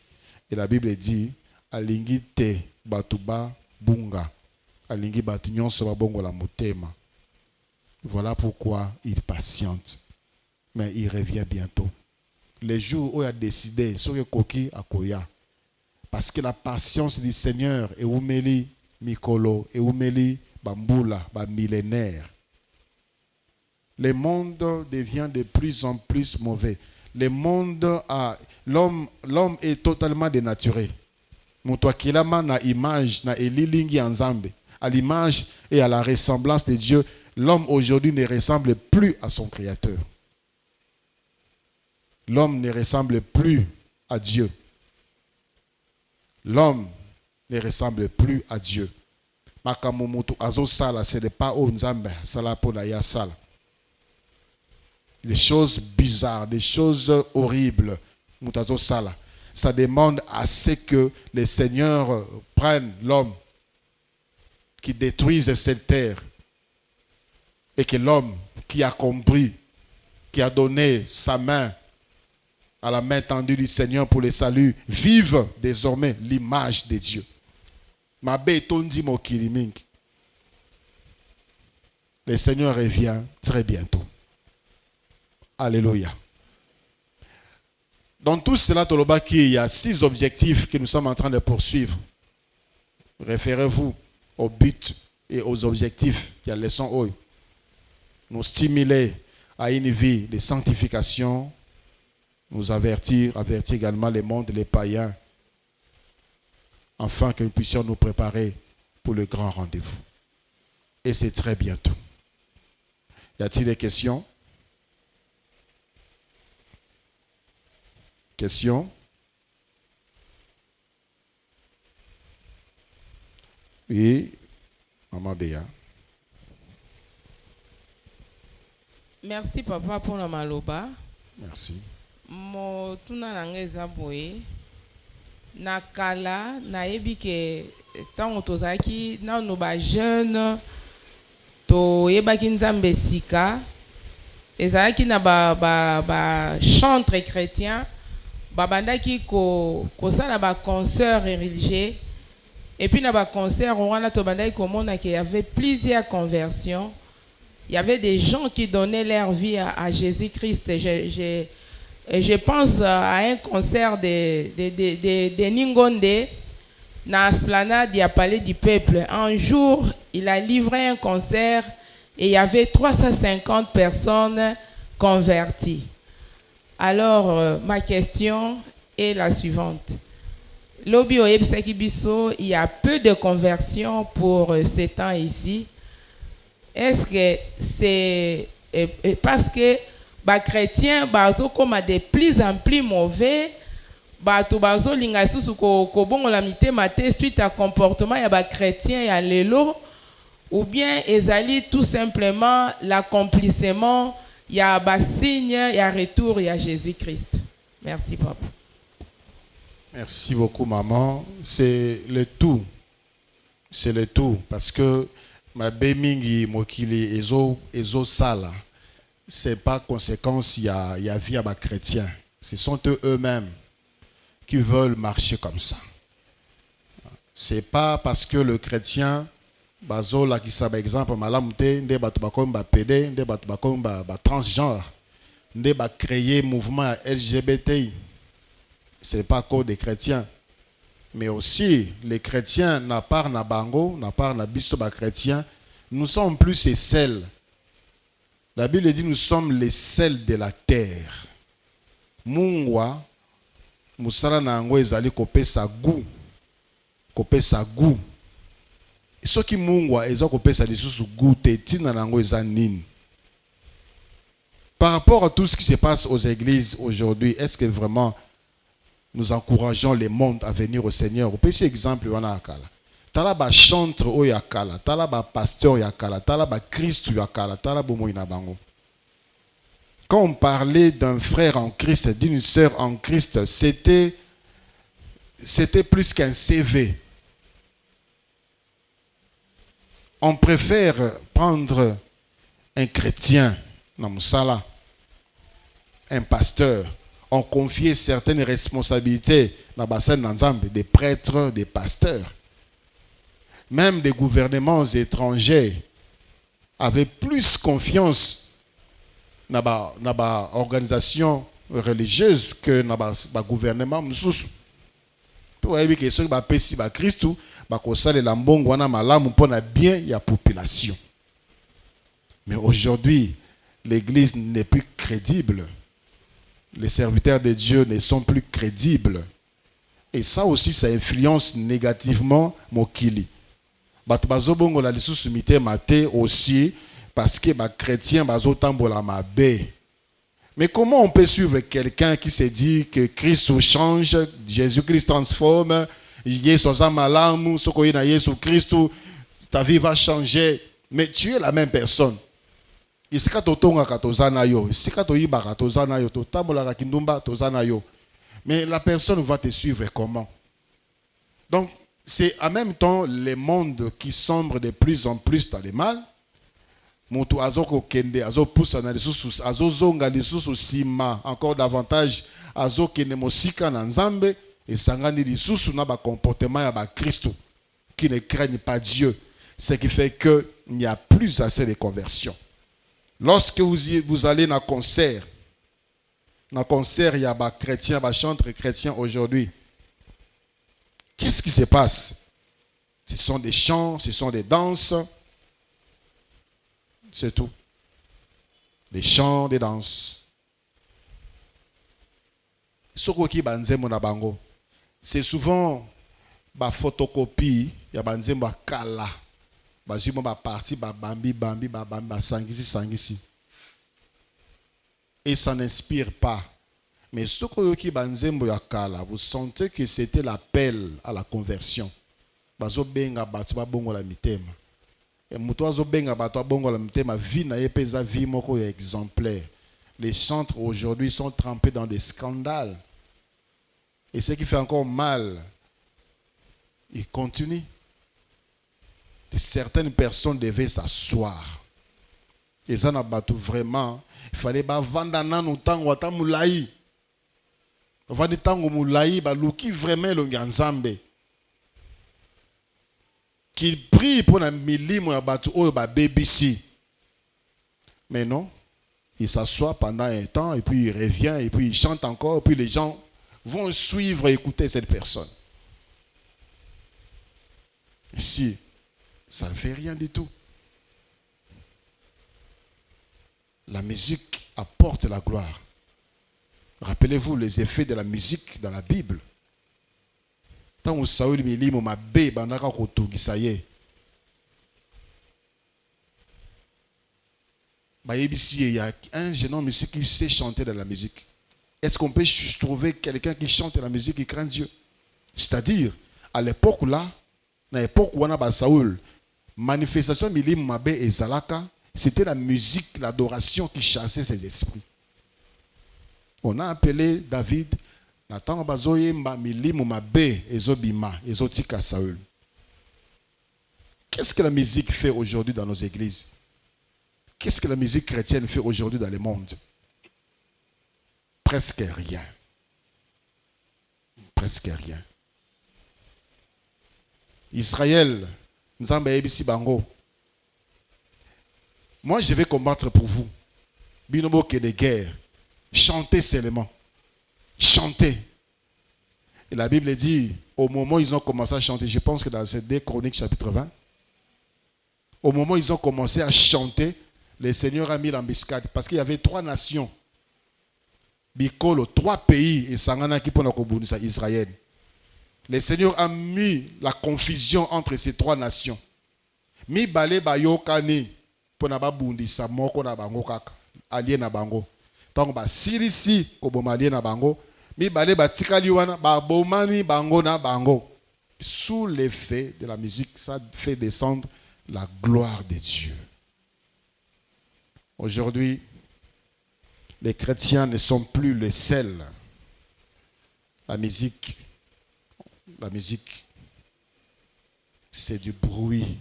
Et la Bible dit, alingi te batuba bunga, alingi batu nyonso ba bongo la motema. Voilà pourquoi il patiente. Mais il revient bientôt. Les jours où il a décidé, sur le koki akoya. Parce que la patience du Seigneur est oumeli mikolo, et oumeli bambula, ba millénaire. Le monde devient de plus en plus mauvais. Le monde a, l'homme est totalement dénaturé. Mutwakilama na image na elilingi anzambe. À l'image et à la ressemblance de Dieu, l'homme aujourd'hui ne ressemble plus à son Créateur. L'homme ne ressemble plus à Dieu. L'homme ne ressemble plus à Dieu. Makamomutu azo sala, ce n'est pas au nzambe sala pour la ya sala. des choses bizarres, des choses horribles. Ça demande à ce que le Seigneur prenne l'homme qui détruise cette terre et que l'homme qui a compris, qui a donné sa main à la main tendue du Seigneur pour le salut, vive désormais l'image de Dieu. Le Seigneur revient très bientôt. Alléluia. Dans tout cela, il y a 6 objectifs que nous sommes en train de poursuivre. Référez-vous au but et aux objectifs. Il y a la leçon haut. Nous stimuler à une vie de sanctification, nous avertir également les mondes, les païens, afin que nous puissions nous préparer pour le grand rendez-vous. Et c'est très bientôt. Y a-t-il des questions? Questions? Oui, Maman Béa. Merci papa pour la maloba. Merci. Mo tuna nangeza boye. Nakala na yebi ke tango tozaki na no ba jeune to yebaki nzambe sika. Ezalaki na ba chantre chrétien. Babandaki ko sala ba concert religieux. Et puis na ba concert on a to bandaki komona qu'il y avait plusieurs conversions. Il y avait des gens qui donnaient leur vie à Jésus-Christ. Je pense à un concert de Ningonde, dans l'esplanade du Palais du Peuple. Un jour, il a livré un concert et il y avait 350 personnes converties. Alors, ma question est la suivante. Lobi Oyebsaki Biso, il y a peu de conversions pour ces temps ici. Est-ce que c'est parce que les chrétiens sont comme de plus en plus mauvais, suite à comportement il y a chrétiens et à l'élo, ou bien ils allaient tout simplement l'accomplissement, il y a un signe, il y a un retour, il y a Jésus-Christ. Merci papa. Merci beaucoup maman. C'est le tout. C'est le tout parce que ma bémingi mokili ezo sala, c'est pas conséquence il y a vie à ma chrétien. Ce sont eux-mêmes qui veulent marcher comme ça. C'est pas parce que le chrétien bazo la qui par exemple malamte nde batu bakom ba PD nde batu bakom ba transgenre nde ba créer mouvement LGBTI. C'est pas que des chrétiens. Mais aussi, les chrétiens, n'a part na bango, n'a part na biso ba chrétiens, nous sommes plus les sels. La Bible dit nous sommes les sels de la terre. Mungwa, musala na ngo ezali kopesa goût. Kopesa goût. Ce qui mungwa ezo kopesa lisusu goût te tina na ngo eza nini. Par rapport à tout ce qui se passe aux églises aujourd'hui, est-ce que vraiment nous encourageons les mondes à venir au Seigneur? Au petit exemple, on a akala. Tala ba chantre o yakala, tala ba pasteur yakala, tala ba Christ yakala, tala bo moina bango. Quand on parlait d'un frère en Christ, d'une sœur en Christ, c'était plus qu'un CV. On préfère prendre un chrétien, namusala, un pasteur. On confiait certaines responsabilités dans des prêtres, des pasteurs. Même des gouvernements étrangers avaient plus confiance dans les organisations religieuses que dans les gouvernements. Pour que ceux qui ont Christ, bien la population. Mais aujourd'hui, l'Église n'est plus crédible. Les serviteurs de Dieu ne sont plus crédibles. Et ça aussi, ça influence négativement Mokili. Batubazobongo la lisusu mite mate aussi parce que les chrétiens bazotambola mabe. Mais comment on peut suivre quelqu'un qui se dit que Christ change, Jésus-Christ transforme, Jésus malamu, sokoyi na Jésus Christ, ta vie va changer, mais tu es la même personne. Isika totongaka tozana yo, isika toyibaka tozana yo, totambolaka kindumba tozana yo. Mais la personne va te suivre comment? Donc, c'est en même temps le monde qui sombre de plus en plus dans le mal. Mutu azoko kende, azo poussa na lisusu, azo zonga lisusu sima, encore davantage, azo kende mosika na nzambe, et sangani lisusu na ba comportement ya ba Christo, qui ne craignent pas Dieu. Ce qui fait qu'il n'y a plus assez de conversion. Lorsque vous allez dans un concert, il y a des chrétiens, des chantres chrétiens aujourd'hui. Qu'est-ce qui se passe? Ce sont des chants, ce sont des danses. C'est tout. Des chants, des danses. C'est souvent une photocopie, il y a des kala. Et ça n'inspire pas. Mais ce que vous sentez que c'était l'appel à la conversion. Les chantres aujourd'hui sont trempés dans des scandales. Et ce qui fait encore mal, ils continuent. Certaines personnes devaient s'asseoir. Et ça n'a pas tout vraiment. Il fallait vendre nan tango ata mulai. Vendre tango mulai ba luki vraiment le nzambe. Qu'il prie pour la milimo ya batu oyo ba BBC. Mais non, il s'assoit pendant un temps et puis il revient et puis il chante encore et puis les gens vont suivre et écouter cette personne. Ici, ça ne fait rien du tout. La musique apporte la gloire. Rappelez-vous les effets de la musique dans la Bible. Tant que Saoul milimo mabe bandaka kotungisa ye. Il y a un jeune homme ici qui sait chanter de la musique. Est-ce qu'on peut trouver quelqu'un qui chante la musique qui craint Dieu? C'est-à-dire, à l'époque là, à l'époque où on a Saoul, manifestation milim mabe et zalaka, c'était la musique, l'adoration qui chassait ses esprits. On a appelé David, Nathan bazoyemba milim mabe ezobima ezotika Saoul. Qu'est-ce que la musique fait aujourd'hui dans nos églises? Qu'est-ce que la musique chrétienne fait aujourd'hui dans le monde? Presque rien. Presque rien. Israël, Nzambe ebisi bango. Moi, je vais combattre pour vous. Binobo que des guerres. Chantez seulement. Chantez. Et la Bible dit, au moment où ils ont commencé à chanter, je pense que dans ces 2 Chroniques chapitre 20, au moment où ils ont commencé à chanter, le Seigneur a mis l'embuscade. Parce qu'il y avait 3 nations. Bikolo, 3 pays, et Sangana qui pour la Israël. Le Seigneur a mis la confusion entre ces 3 nations. Mi bale bayokani pour na ba bundi sa moko na bango kaka alien na bango. Donc ba sirisi ko boma alien na bango. Mi bale ba tikali wana ba bomani bango na bango. Sous l'effet de la musique, ça fait descendre la gloire de Dieu. Aujourd'hui, les chrétiens ne sont plus les seuls. La musique, c'est du bruit.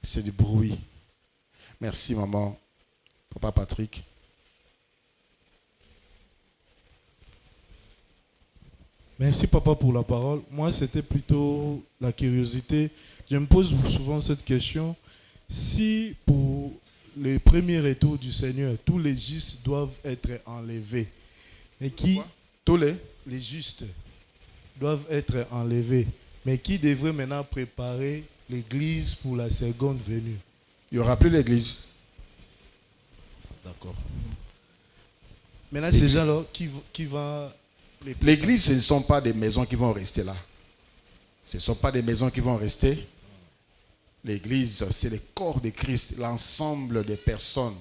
C'est du bruit. Merci, maman. Papa Patrick. Merci, papa, pour la parole. Moi, c'était plutôt la curiosité. Je me pose souvent cette question. Si pour le premier retour du Seigneur, tous les justes doivent être enlevés, mais qui, tous les justes doivent être enlevés, mais qui devrait maintenant préparer l'église pour la seconde venue? Il n'y aura plus l'église. D'accord. Maintenant, ces gens-là, qui va... L'église, ce ne sont pas des maisons qui vont rester là. Ce ne sont pas des maisons qui vont rester. L'église, c'est le corps de Christ, l'ensemble des personnes.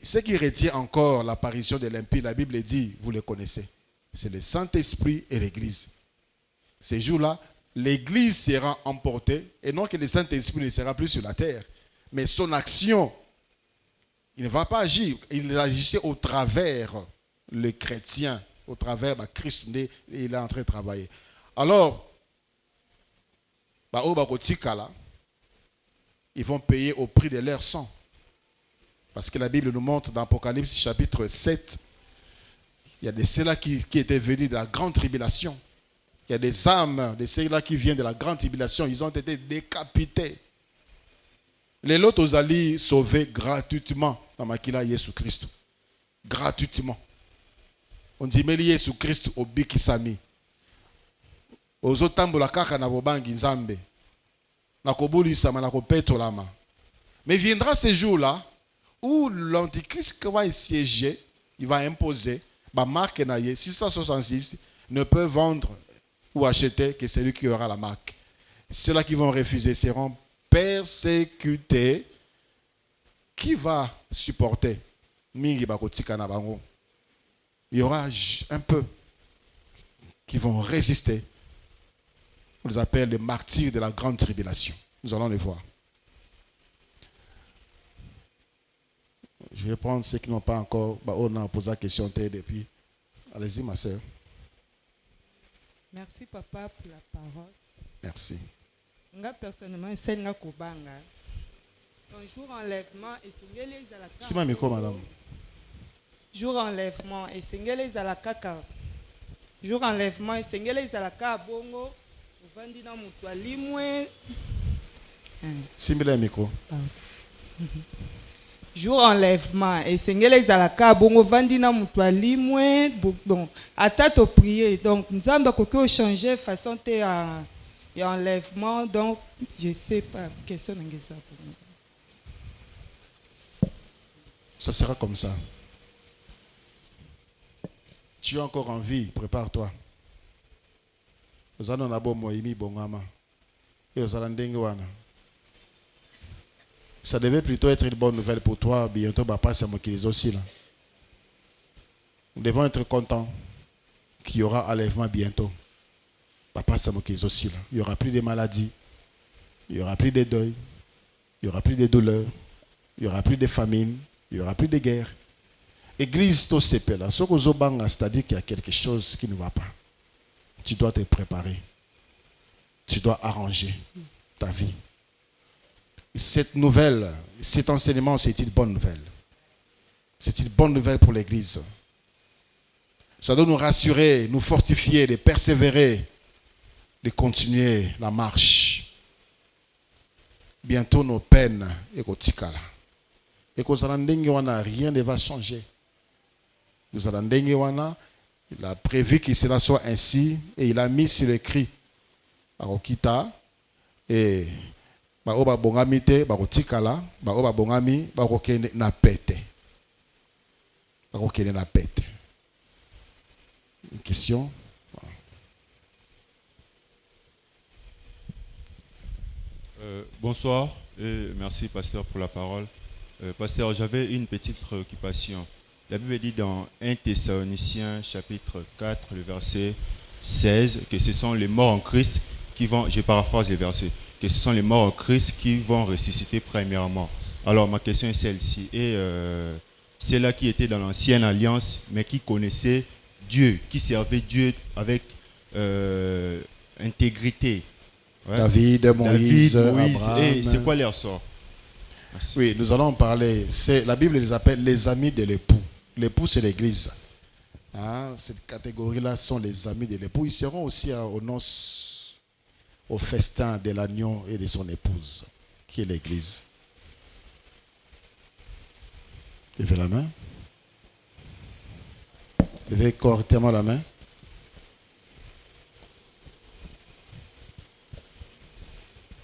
Ce qui retient encore l'apparition de l'impie, la Bible dit, vous le connaissez, c'est le Saint-Esprit et l'église. Ces jours-là, l'Église sera emportée, et non que le Saint-Esprit ne sera plus sur la terre, mais son action, il ne va pas agir, il agissait au travers les chrétiens, au travers Christ, il est en train de travailler. Alors, ils vont payer au prix de leur sang. Parce que la Bible nous montre dans Apocalypse chapitre 7, il y a de ceux-là qui étaient venus de la grande tribulation. Il y a des âmes de ceux-là qui viennent de la grande tribulation. Ils ont été décapités. Les autres aux alliés sauvés gratuitement dans Makila Jésus-Christ. Gratuitement. On dit, mais Jésus-Christ au Bikisami. Aux autres tambola kaka na bobangi nzambe. Na kobuli sama na kopeto lama. Mais viendra ce jour-là où l'antichrist va siéger, il va imposer, marque naïe 666 ne peut vendre ou acheter que celui qui aura la marque. Ceux-là qui vont refuser seront persécutés. Qui va supporter? Il y aura un peu qui vont résister. On les appelle les martyrs de la grande tribulation. Nous allons les voir. Je vais prendre ceux qui n'ont pas encore. On a posé la question depuis. Allez-y, ma soeur. Merci, papa, pour la parole. Merci. Moi, personnellement, c'est un Kobanga. Un jour enlèvement, et c'est les à la caca. Si ma micro, madame. Jour enlèvement, et c'est les à la caca. Jour enlèvement, et c'est les à la caca. Bongo, vandi na mutwa limwe. Simile micro. Jour enlèvement et sengele ezalaka bongo vandi na mutu alimwe bon atato prier donc nzamba koko changer façon te ya enlèvement donc je sais pas question ngeza Ça sera comme ça. Tu as encore envie, prépare-toi. Ozana na bo moimi bongama. Et ozala ndenge wana. Ça devait plutôt être une bonne nouvelle pour toi. Bientôt, passe à Mokilis aussi. Là. Nous devons être contents qu'il y aura enlèvement bientôt. Passe à Mokilis aussi. Là. Il n'y aura plus de maladies. Il n'y aura plus de deuil. Il n'y aura plus de douleurs. Il n'y aura plus de famine. Il n'y aura plus de guerre. Église, tout ce là. C'est-à-dire qu'il y a quelque chose qui ne va pas. Tu dois te préparer. Tu dois arranger ta vie. Cette nouvelle, cet enseignement, c'est une bonne nouvelle. C'est une bonne nouvelle pour l'Église. Ça doit nous rassurer, nous fortifier, de persévérer, de continuer la marche. Bientôt nos peines, et rien ne va changer. Nous allons il a prévu que cela soit ainsi et il a mis sur l'écrit à Okita et ba bongami te ba kotikala ba bongami ba kokende na pete ba kokende na pete. Une question. Bonsoir et merci pasteur pour la parole. Pasteur, j'avais une petite préoccupation. La Bible dit dans 1 Thessaloniciens chapitre 4 le verset 16 que ce sont les morts en Christ qui vont, je paraphrase les versets, que ce sont les morts en Christ qui vont ressusciter premièrement. Alors ma question est celle-ci. Et c'est là qui était dans l'ancienne alliance, mais qui connaissait Dieu, qui servait Dieu avec intégrité. Ouais. David, Moïse, Abraham. Et c'est quoi leur sort? Merci. Oui, nous allons parler. La Bible les appelle les amis de l'époux. L'époux, c'est l'Église. Hein, cette catégorie-là sont les amis de l'époux. Ils seront aussi aux noces, au festin de l'agneau et de son épouse, qui est l'Église. Levez la main. Levez correctement la main.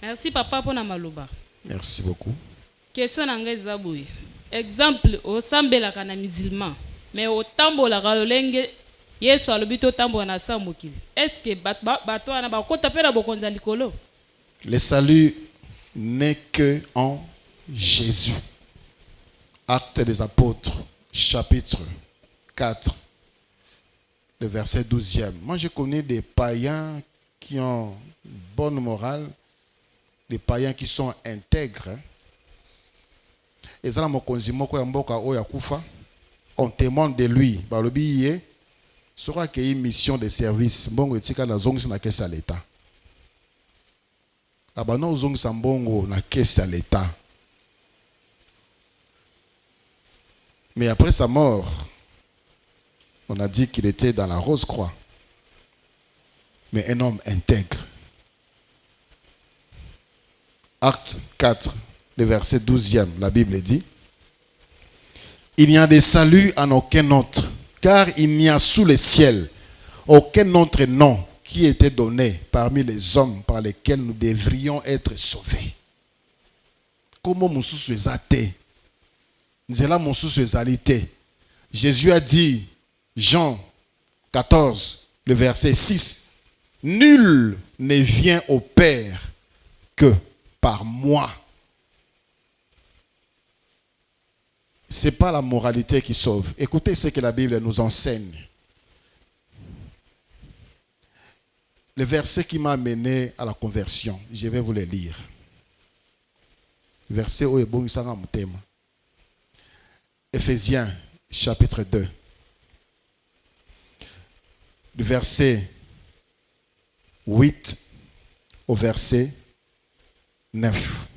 Merci papa pour la malouba. Merci beaucoup. Question nanga zaboui. Exemple au sambelaka na musulman mais au tambolaka lolenge Yesu alobi to tambola na samokili. Est-ce que bato ana ba kota pe na bokonza likolo? Le salut n'est que en Jésus. Actes des apôtres, chapitre 4, le verset 12e. Moi, je connais des païens qui ont une bonne morale, les païens qui sont intègres. Et ça, on témoigne de lui. Il sera qu'il y a une mission de service. Bon, il y a une caisse à l'État. Abano zong sambongo na caisse à l'État. Mais après sa mort, on a dit qu'il était dans la Rose-Croix. Mais un homme intègre. Acte 4, le verset 12e, la Bible dit: il n'y a de salut en aucun autre, car il n'y a sous le ciel aucun autre nom qui était donné parmi les hommes par lesquels nous devrions être sauvés. Comment mon sous est athée? Nzela mon sous est alité. Jésus a dit, Jean 14, le verset 6, nul ne vient au Père que par moi. Ce n'est pas la moralité qui sauve. Écoutez ce que la Bible nous enseigne. Le verset qui m'a amené à la conversion, je vais vous le lire. Verset où est bon, thème. Éphésiens chapitre 2. Du verset 8 au verset 9.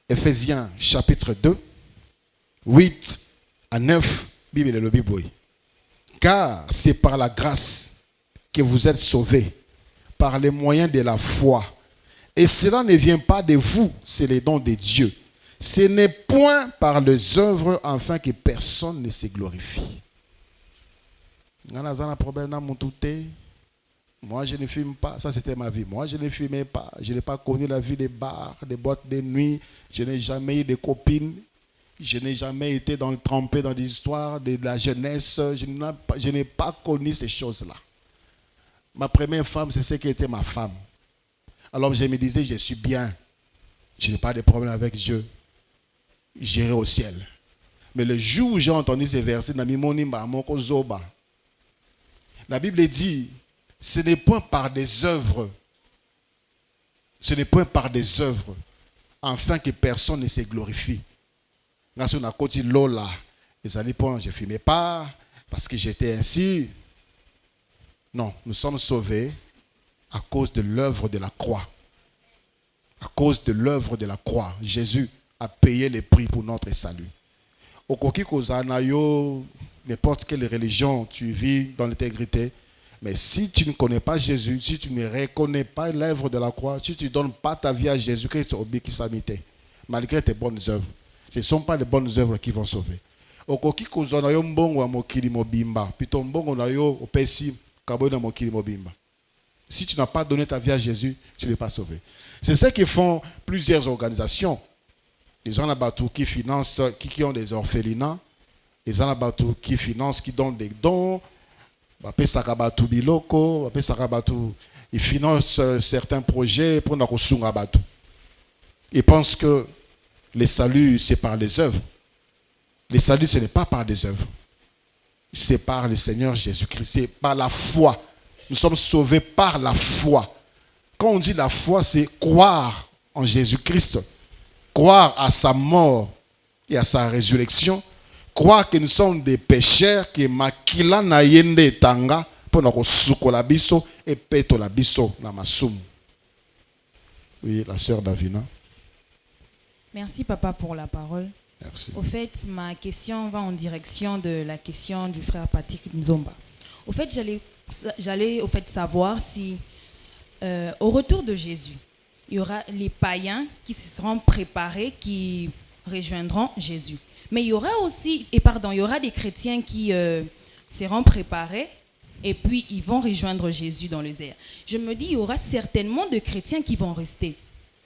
Éphésiens chapitre 2, 8 à 9, Bible et le Bible. Car c'est par la grâce que vous êtes sauvés, par les moyens de la foi. Et cela ne vient pas de vous, c'est le don de Dieu. Ce n'est point par les œuvres afin que personne ne se glorifie. Moi, je ne fume pas. Ça, c'était ma vie. Moi, je ne fumais pas. Je n'ai pas connu la vie des bars, des boîtes de nuit. Je n'ai jamais eu de copines. Je n'ai jamais été trempé dans des histoires de la jeunesse. Je n'ai pas connu ces choses-là. Ma première femme, c'est ce qui était ma femme. Alors, je me disais, je suis bien. Je n'ai pas de problème avec Dieu. J'irai au ciel. Mais le jour où j'ai entendu ces versets, la Bible dit, ce n'est point par des œuvres. Ce n'est point par des œuvres, afin que personne ne se glorifie. Je ne fumais pas, parce que j'étais ainsi. Non, nous sommes sauvés à cause de l'œuvre de la croix. À cause de l'œuvre de la croix. Jésus a payé le prix pour notre salut. N'importe quelle religion, tu vis dans l'intégrité. Mais si tu ne connais pas Jésus, si tu ne reconnais pas l'œuvre de la croix, si tu ne donnes pas ta vie à Jésus-Christ, malgré tes bonnes œuvres, ce ne sont pas les bonnes œuvres qui vont sauver. Si tu n'as pas donné ta vie à Jésus, tu n'es pas sauvé. C'est ce que font plusieurs organisations. Les gens qui financent, qui ont des orphelinats, les gens qui financent, qui donnent des dons. Ils financent certains projets pour nous. Ils pensent que le salut, c'est par les œuvres. Le salut, ce n'est pas par des œuvres. C'est par le Seigneur Jésus-Christ. C'est par la foi. Nous sommes sauvés par la foi. Quand on dit la foi, c'est croire en Jésus-Christ. Croire à sa mort et à sa résurrection. Croire que nous sommes des pécheurs, que makila na yende tanga pour nous sukola biso et peto la biso na masum. Oui, la sœur Davina. Merci papa pour la parole. Merci. Au fait, ma question va en direction de la question du frère Patrick Nzomba. Au fait, j'allais savoir si au retour de Jésus, il y aura les païens qui se seront préparés, qui rejoindront Jésus. Mais il y aura aussi, il y aura des chrétiens qui seront préparés et puis ils vont rejoindre Jésus dans les airs. Je me dis, il y aura certainement de chrétiens qui vont rester.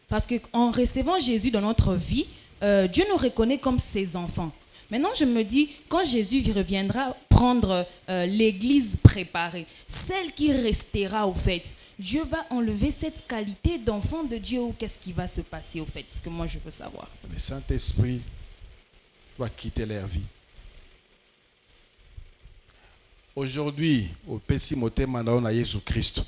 Parce qu'en recevant Jésus dans notre vie, Dieu nous reconnaît comme ses enfants. Maintenant, je me dis, quand Jésus reviendra prendre l'église préparée, celle qui restera au fait, Dieu va enlever cette qualité d'enfant de Dieu ou qu'est-ce qui va se passer au fait? C'est ce que moi je veux savoir. Le Saint-Esprit va quitter leur vie. Aujourd'hui, au Pessi Moté Manaon à Jésus-Christ,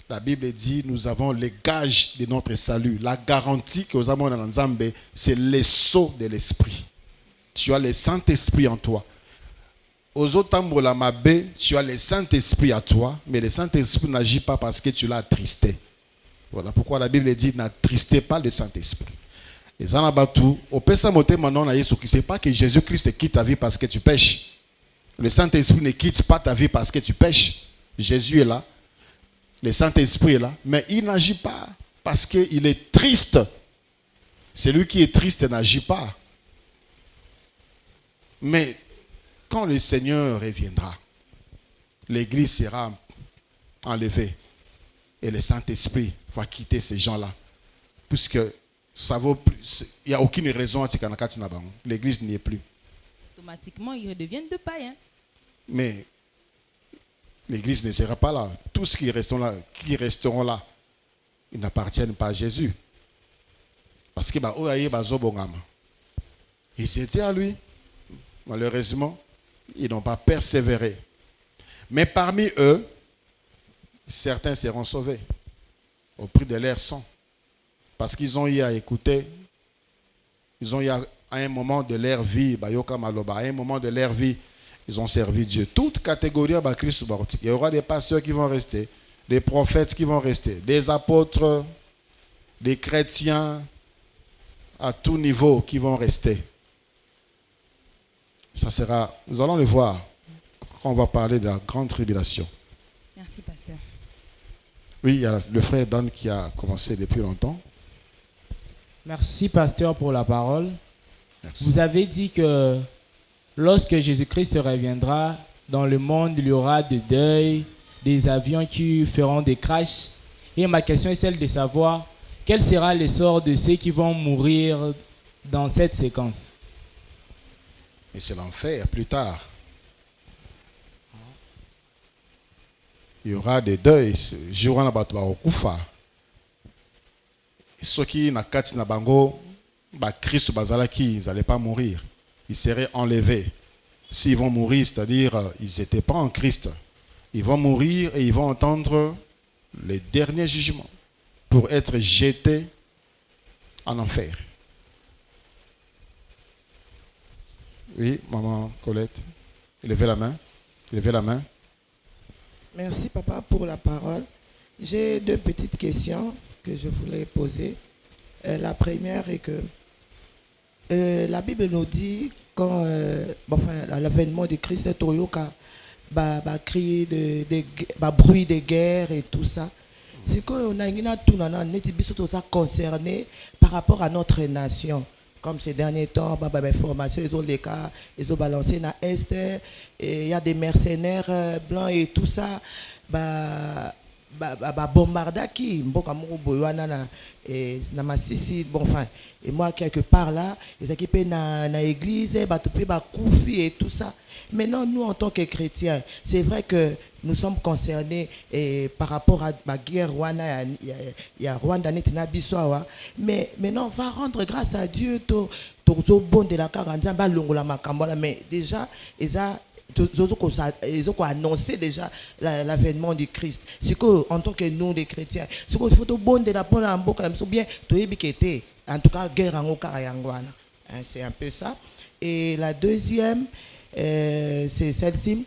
La Bible dit, nous avons les gages de notre salut. La garantie que nous avons dans Nzambe, c'est le sceau de l'esprit. Tu as le Saint-Esprit en toi. Aux autres tambres la mabé, tu as le Saint-Esprit à toi, mais le Saint-Esprit n'agit pas parce que tu l'as attristé. Voilà pourquoi la Bible dit, n'attristez pas le Saint-Esprit. Et ça n'a pas tout. Au Pessa Moté maintenant, c'est pas que Jésus-Christ quitte ta vie parce que tu pêches. Le Saint-Esprit ne quitte pas ta vie parce que tu pêches. Jésus est là. Le Saint-Esprit est là. Mais il n'agit pas parce qu'il est triste. Celui qui est triste n'agit pas. Mais quand le Seigneur reviendra, l'Église sera enlevée. Et le Saint-Esprit va quitter ces gens-là. Puisque ça vaut plus. Il n'y a aucune raison à ce qu'on a. L'Église n'y est plus. Automatiquement, ils redeviennent de païens. Mais l'Église ne sera pas là. Tous qui resteront là, ils n'appartiennent pas à Jésus. Parce que ils étaient à lui. Malheureusement, ils n'ont pas persévéré. Mais parmi eux, certains seront sauvés au prix de leur sang. Parce qu'ils ont eu à écouter, ils ont eu à un moment de leur vie, à un moment de leur vie, ils ont servi Dieu. Toute catégorie, il y aura des pasteurs qui vont rester, des prophètes qui vont rester, des apôtres, des chrétiens à tout niveau qui vont rester. Ça sera, nous allons le voir quand on va parler de la grande tribulation. Merci, pasteur. Oui, il y a le frère Dan qui a commencé depuis longtemps. Merci, pasteur, pour la parole. Merci. Vous avez dit que lorsque Jésus-Christ reviendra, dans le monde, il y aura des deuils, des avions qui feront des crashs. Et ma question est celle de savoir quel sera le sort de ceux qui vont mourir dans cette séquence. Et c'est l'enfer plus tard. Il y aura des deuils. Il y aura des ceux qui na kati na bango ba Christ bazalaki, ils n'allaient pas mourir. Ils seraient enlevés. S'ils vont mourir, c'est-à-dire ils n'étaient pas en Christ. Ils vont mourir et ils vont entendre les derniers jugements pour être jetés en enfer. Oui, maman Colette, levez la main. Levez la main. Merci papa pour la parole. J'ai deux petites questions que je voulais poser. La première est que la Bible nous dit quand l'avènement de Christ est Toyoka, cri de bruit de guerre et tout ça. C'est qu'on a tout concerné par rapport à notre nation. Comme ces derniers temps, formation, ils ont les cas, ils ont balancé dans l'Est, il y a des mercenaires blancs et tout ça. Bombardaki, et moi quelque part là, ils occupent dans l'église, et tout ça. Maintenant, nous en tant que chrétiens, c'est vrai que nous sommes concernés par rapport à la guerre Rwanda, il y a Rwanda, mais maintenant, on va rendre grâce à Dieu, mais déjà, ils ont annoncé déjà l'avènement du Christ. C'est qu'en tant que nous, les chrétiens, c'est qu'il faut bon de la bonne en bien, en tout cas, guerre en Okayangwana. C'est un peu ça. Et la deuxième, c'est celle-ci.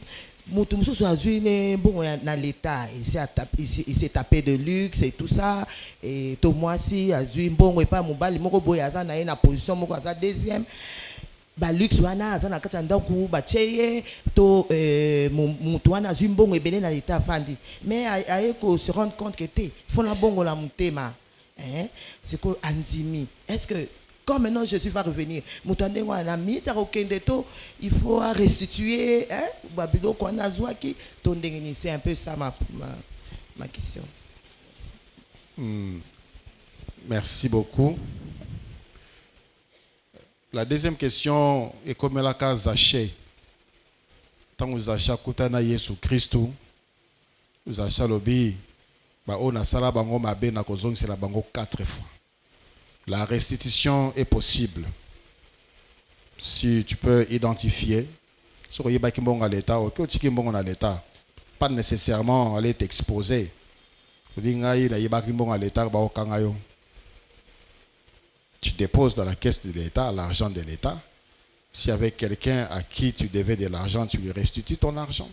Moutoumsou Soazouine, bon, dans l'état, il s'est tapé de luxe et tout ça. Et Thomas-si, Azouine, bon, et pas Moubali, Moko Boyaza, n'a une position, Moko Aza deuxième. Luxe wana azana kati ndaku bacheye to mutu wana zimbongo ebele na l'état fandi mais ayeko se rendre compte que te fona bongo la mutema c'est que anzimi est-ce que quand maintenant Jésus va revenir mutande wana mita okende to il faut restituer babilo ko na zwaki to ndengeni c'est un peu ça ma question. Merci beaucoup. La deuxième question est comme la case Zaché. Tant que Zaché Koutana Yesu Christou, Zaché Lobi, on a sala bango mabe na kozong c'est la bango 4 fois. La restitution est possible. Si tu peux identifier, sur Yeba Kimbonga l'État, ou Kyotikimbonga l'État, pas nécessairement aller t'exposer. Tu déposes dans la caisse de l'État l'argent de l'État. Si avec quelqu'un à qui tu devais de l'argent, tu lui restitues ton argent.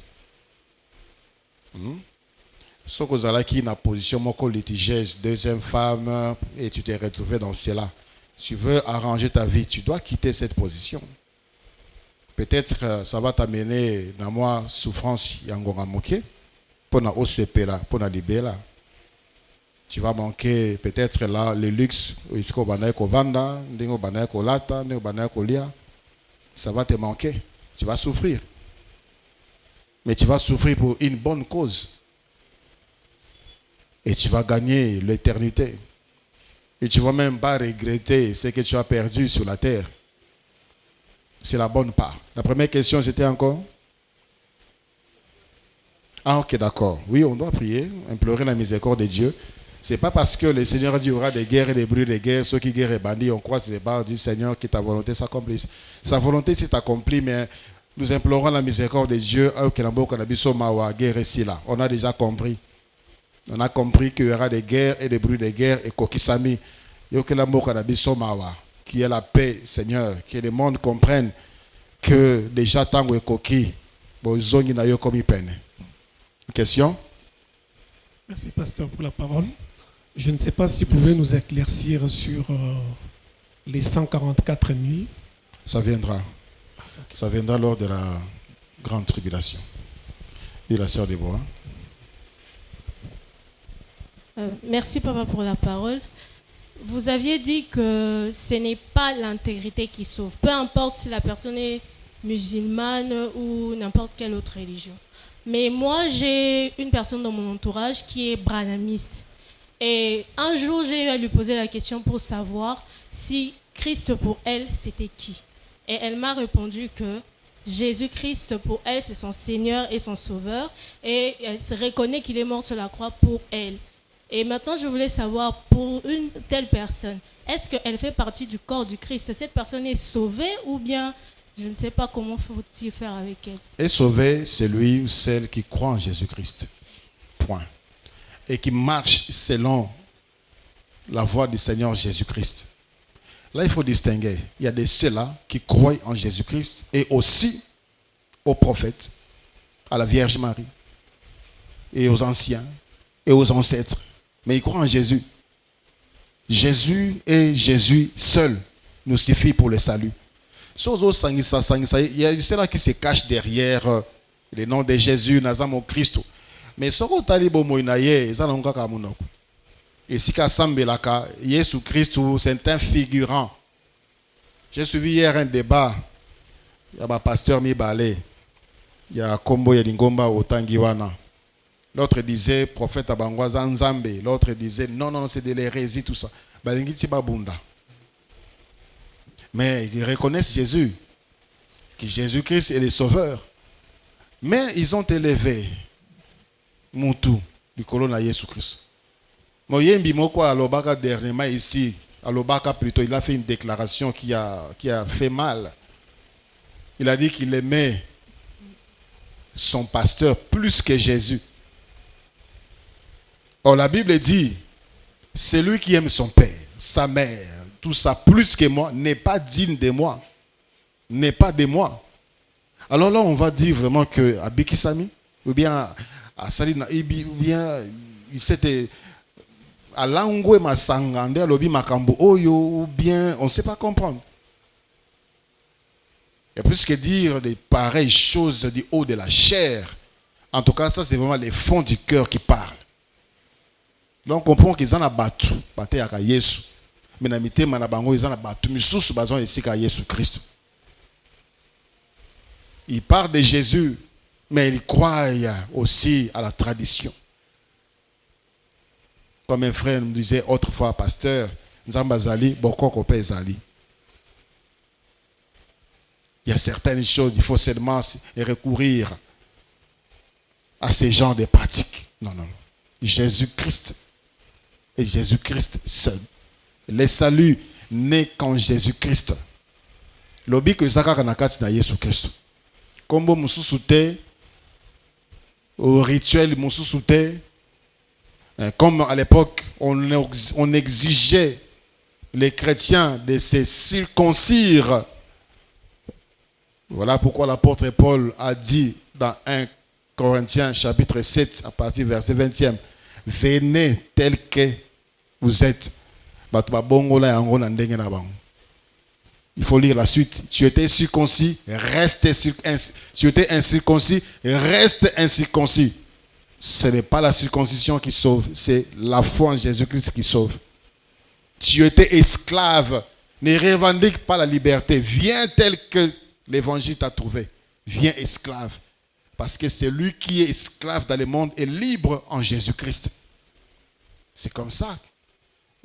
Ce que vous avez qui dans position litigieuse, deuxième femme, et tu t'es retrouvé dans cela. Tu veux arranger ta vie, tu dois quitter cette position. Peut-être ça va t'amener dans moi souffrance yangonga moké pour na OCP là, pour na libé là. Tu vas manquer peut-être là le luxe, isko banaye ko vanda, ndingo banaye ko lata, ndingo banaye ko lia. Ça va te manquer. Tu vas souffrir. Mais tu vas souffrir pour une bonne cause. Et tu vas gagner l'éternité. Et tu ne vas même pas regretter ce que tu as perdu sur la terre. C'est la bonne part. La première question, c'était encore? Ah, ok, d'accord. Oui, on doit prier, implorer la miséricorde de Dieu. Ce n'est pas parce que le Seigneur dit qu'il y aura des guerres et des bruits de guerre, ceux qui guerrent et bandits, on croise les barres, dit Seigneur, que ta volonté s'accomplisse. Sa volonté s'est accomplie, mais nous implorons la miséricorde de Dieu. On a déjà compris. On a compris qu'il y aura des guerres et des bruits de guerre et kokisami. Qui est la paix, Seigneur, que le monde comprenne que déjà tango et koki, bozongi na yo komi peine. Question? Merci, pasteur, pour la parole. Je ne sais pas si vous pouvez nous éclaircir sur les 144 000. Ça viendra. Ça viendra lors de la grande tribulation. Et la sœur Déborah. Merci, papa, pour la parole. Vous aviez dit que ce n'est pas l'intégrité qui sauve, peu importe si la personne est musulmane ou n'importe quelle autre religion. Mais moi, j'ai une personne dans mon entourage qui est branhamiste. Et un jour, j'ai eu à lui poser la question pour savoir si Christ pour elle, c'était qui. Et elle m'a répondu que Jésus-Christ pour elle, c'est son Seigneur et son Sauveur. Et elle se reconnaît qu'il est mort sur la croix pour elle. Et maintenant, je voulais savoir, pour une telle personne, est-ce qu'elle fait partie du corps du Christ? Cette personne est sauvée ou bien, je ne sais pas comment faut-il faire avec elle? Est sauvé celui ou celle qui croit en Jésus-Christ. Point. Et qui marche selon la voie du Seigneur Jésus-Christ. Là, il faut distinguer. Il y a de ceux-là qui croient en Jésus-Christ et aussi aux prophètes, à la Vierge Marie, et aux anciens, et aux ancêtres. Mais ils croient en Jésus. Jésus et Jésus seul nous suffit pour le salut. Il y a ceux-là qui se cachent derrière le nom de Jésus, Nazamo Christ. Mais ce qu'on t'a dit, et si Kassambelaka, Jésus Christ, c'est un figurant. J'ai suivi hier un débat. Il y a un pasteur Mibale. Il y a Kombo Yelingomba au Tangiwana. L'autre disait prophète Abangwaza Nzambe. L'autre disait non, c'est de l'hérésie, tout ça. Mais ils reconnaissent Jésus, que Jésus-Christ est le sauveur. Mais ils ont élevé Moutou, du colon Jésus-Christ. Moyembi Moko Alobaka dernièrement ici, Alobaka plutôt, il a fait une déclaration qui a fait mal. Il a dit qu'il aimait son pasteur plus que Jésus. Or la Bible dit, celui qui aime son père, sa mère, tout ça plus que moi, n'est pas digne de moi. N'est pas de moi. Alors là, on va dire vraiment que à Bikisami, ou bien à Salina Ibi, ou bien c'était à Langwe Masangande, à Lobi Makambo Oyo, ou bien on ne sait pas comprendre. Et plus que dire des pareilles choses du haut de la chair, en tout cas, ça c'est vraiment les fonds du cœur qui parlent. Donc on comprend qu'ils en ont battu, battu à Jésus. Mais dans les manabango, ils en ont battu, mais sous bazon ici à Jésus Christ. Ils parlent de Jésus, mais ils croient aussi à la tradition. Comme un frère me disait autrefois, pasteur, Nzambazali, Bokoko Pezali. Il y a certaines choses, il faut seulement recourir à ces genres de pratiques. Non. Jésus-Christ et Jésus-Christ seul. Le salut n'est qu'en Jésus-Christ. Lobi que Zaka Kanakati na Jésus-Christ. Comme Moussousouté, au rituel Moussousouté, Comme à l'époque, on exigeait les chrétiens de se circoncire. Voilà pourquoi l'apôtre Paul a dit dans 1 Corinthiens chapitre 7 à partir du verset 20e, venez tel que vous êtes. Il faut lire la suite. Tu étais circoncis, reste tu étais incirconcis, reste incirconcis. Ce n'est pas la circoncision qui sauve, c'est la foi en Jésus-Christ qui sauve. Tu étais esclave, ne revendique pas la liberté. Viens tel que l'évangile t'a trouvé. Viens esclave. Parce que celui qui est esclave dans le monde est libre en Jésus-Christ. C'est comme ça,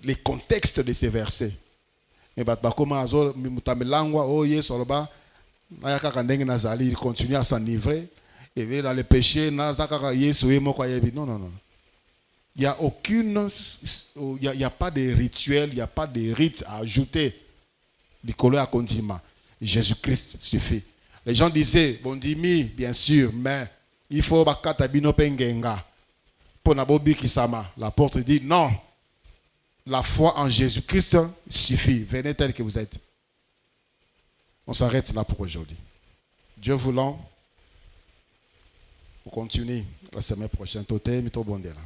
les contextes de ces versets. Il continue à s'enivrer. Et dans le péché, non. Il n'y a aucune, il n'y a pas de rituel, il n'y a pas de rite à ajouter. Jésus-Christ suffit. Les gens disaient, bon dimi, bien sûr, mais il faut bakatabino pengenga. Pour nabobi kisama. L'apôtre dit non. La foi en Jésus-Christ suffit. Venez tel que vous êtes. On s'arrête là pour aujourd'hui. Dieu voulant, on continue la semaine prochaine. Toté, mito bondela.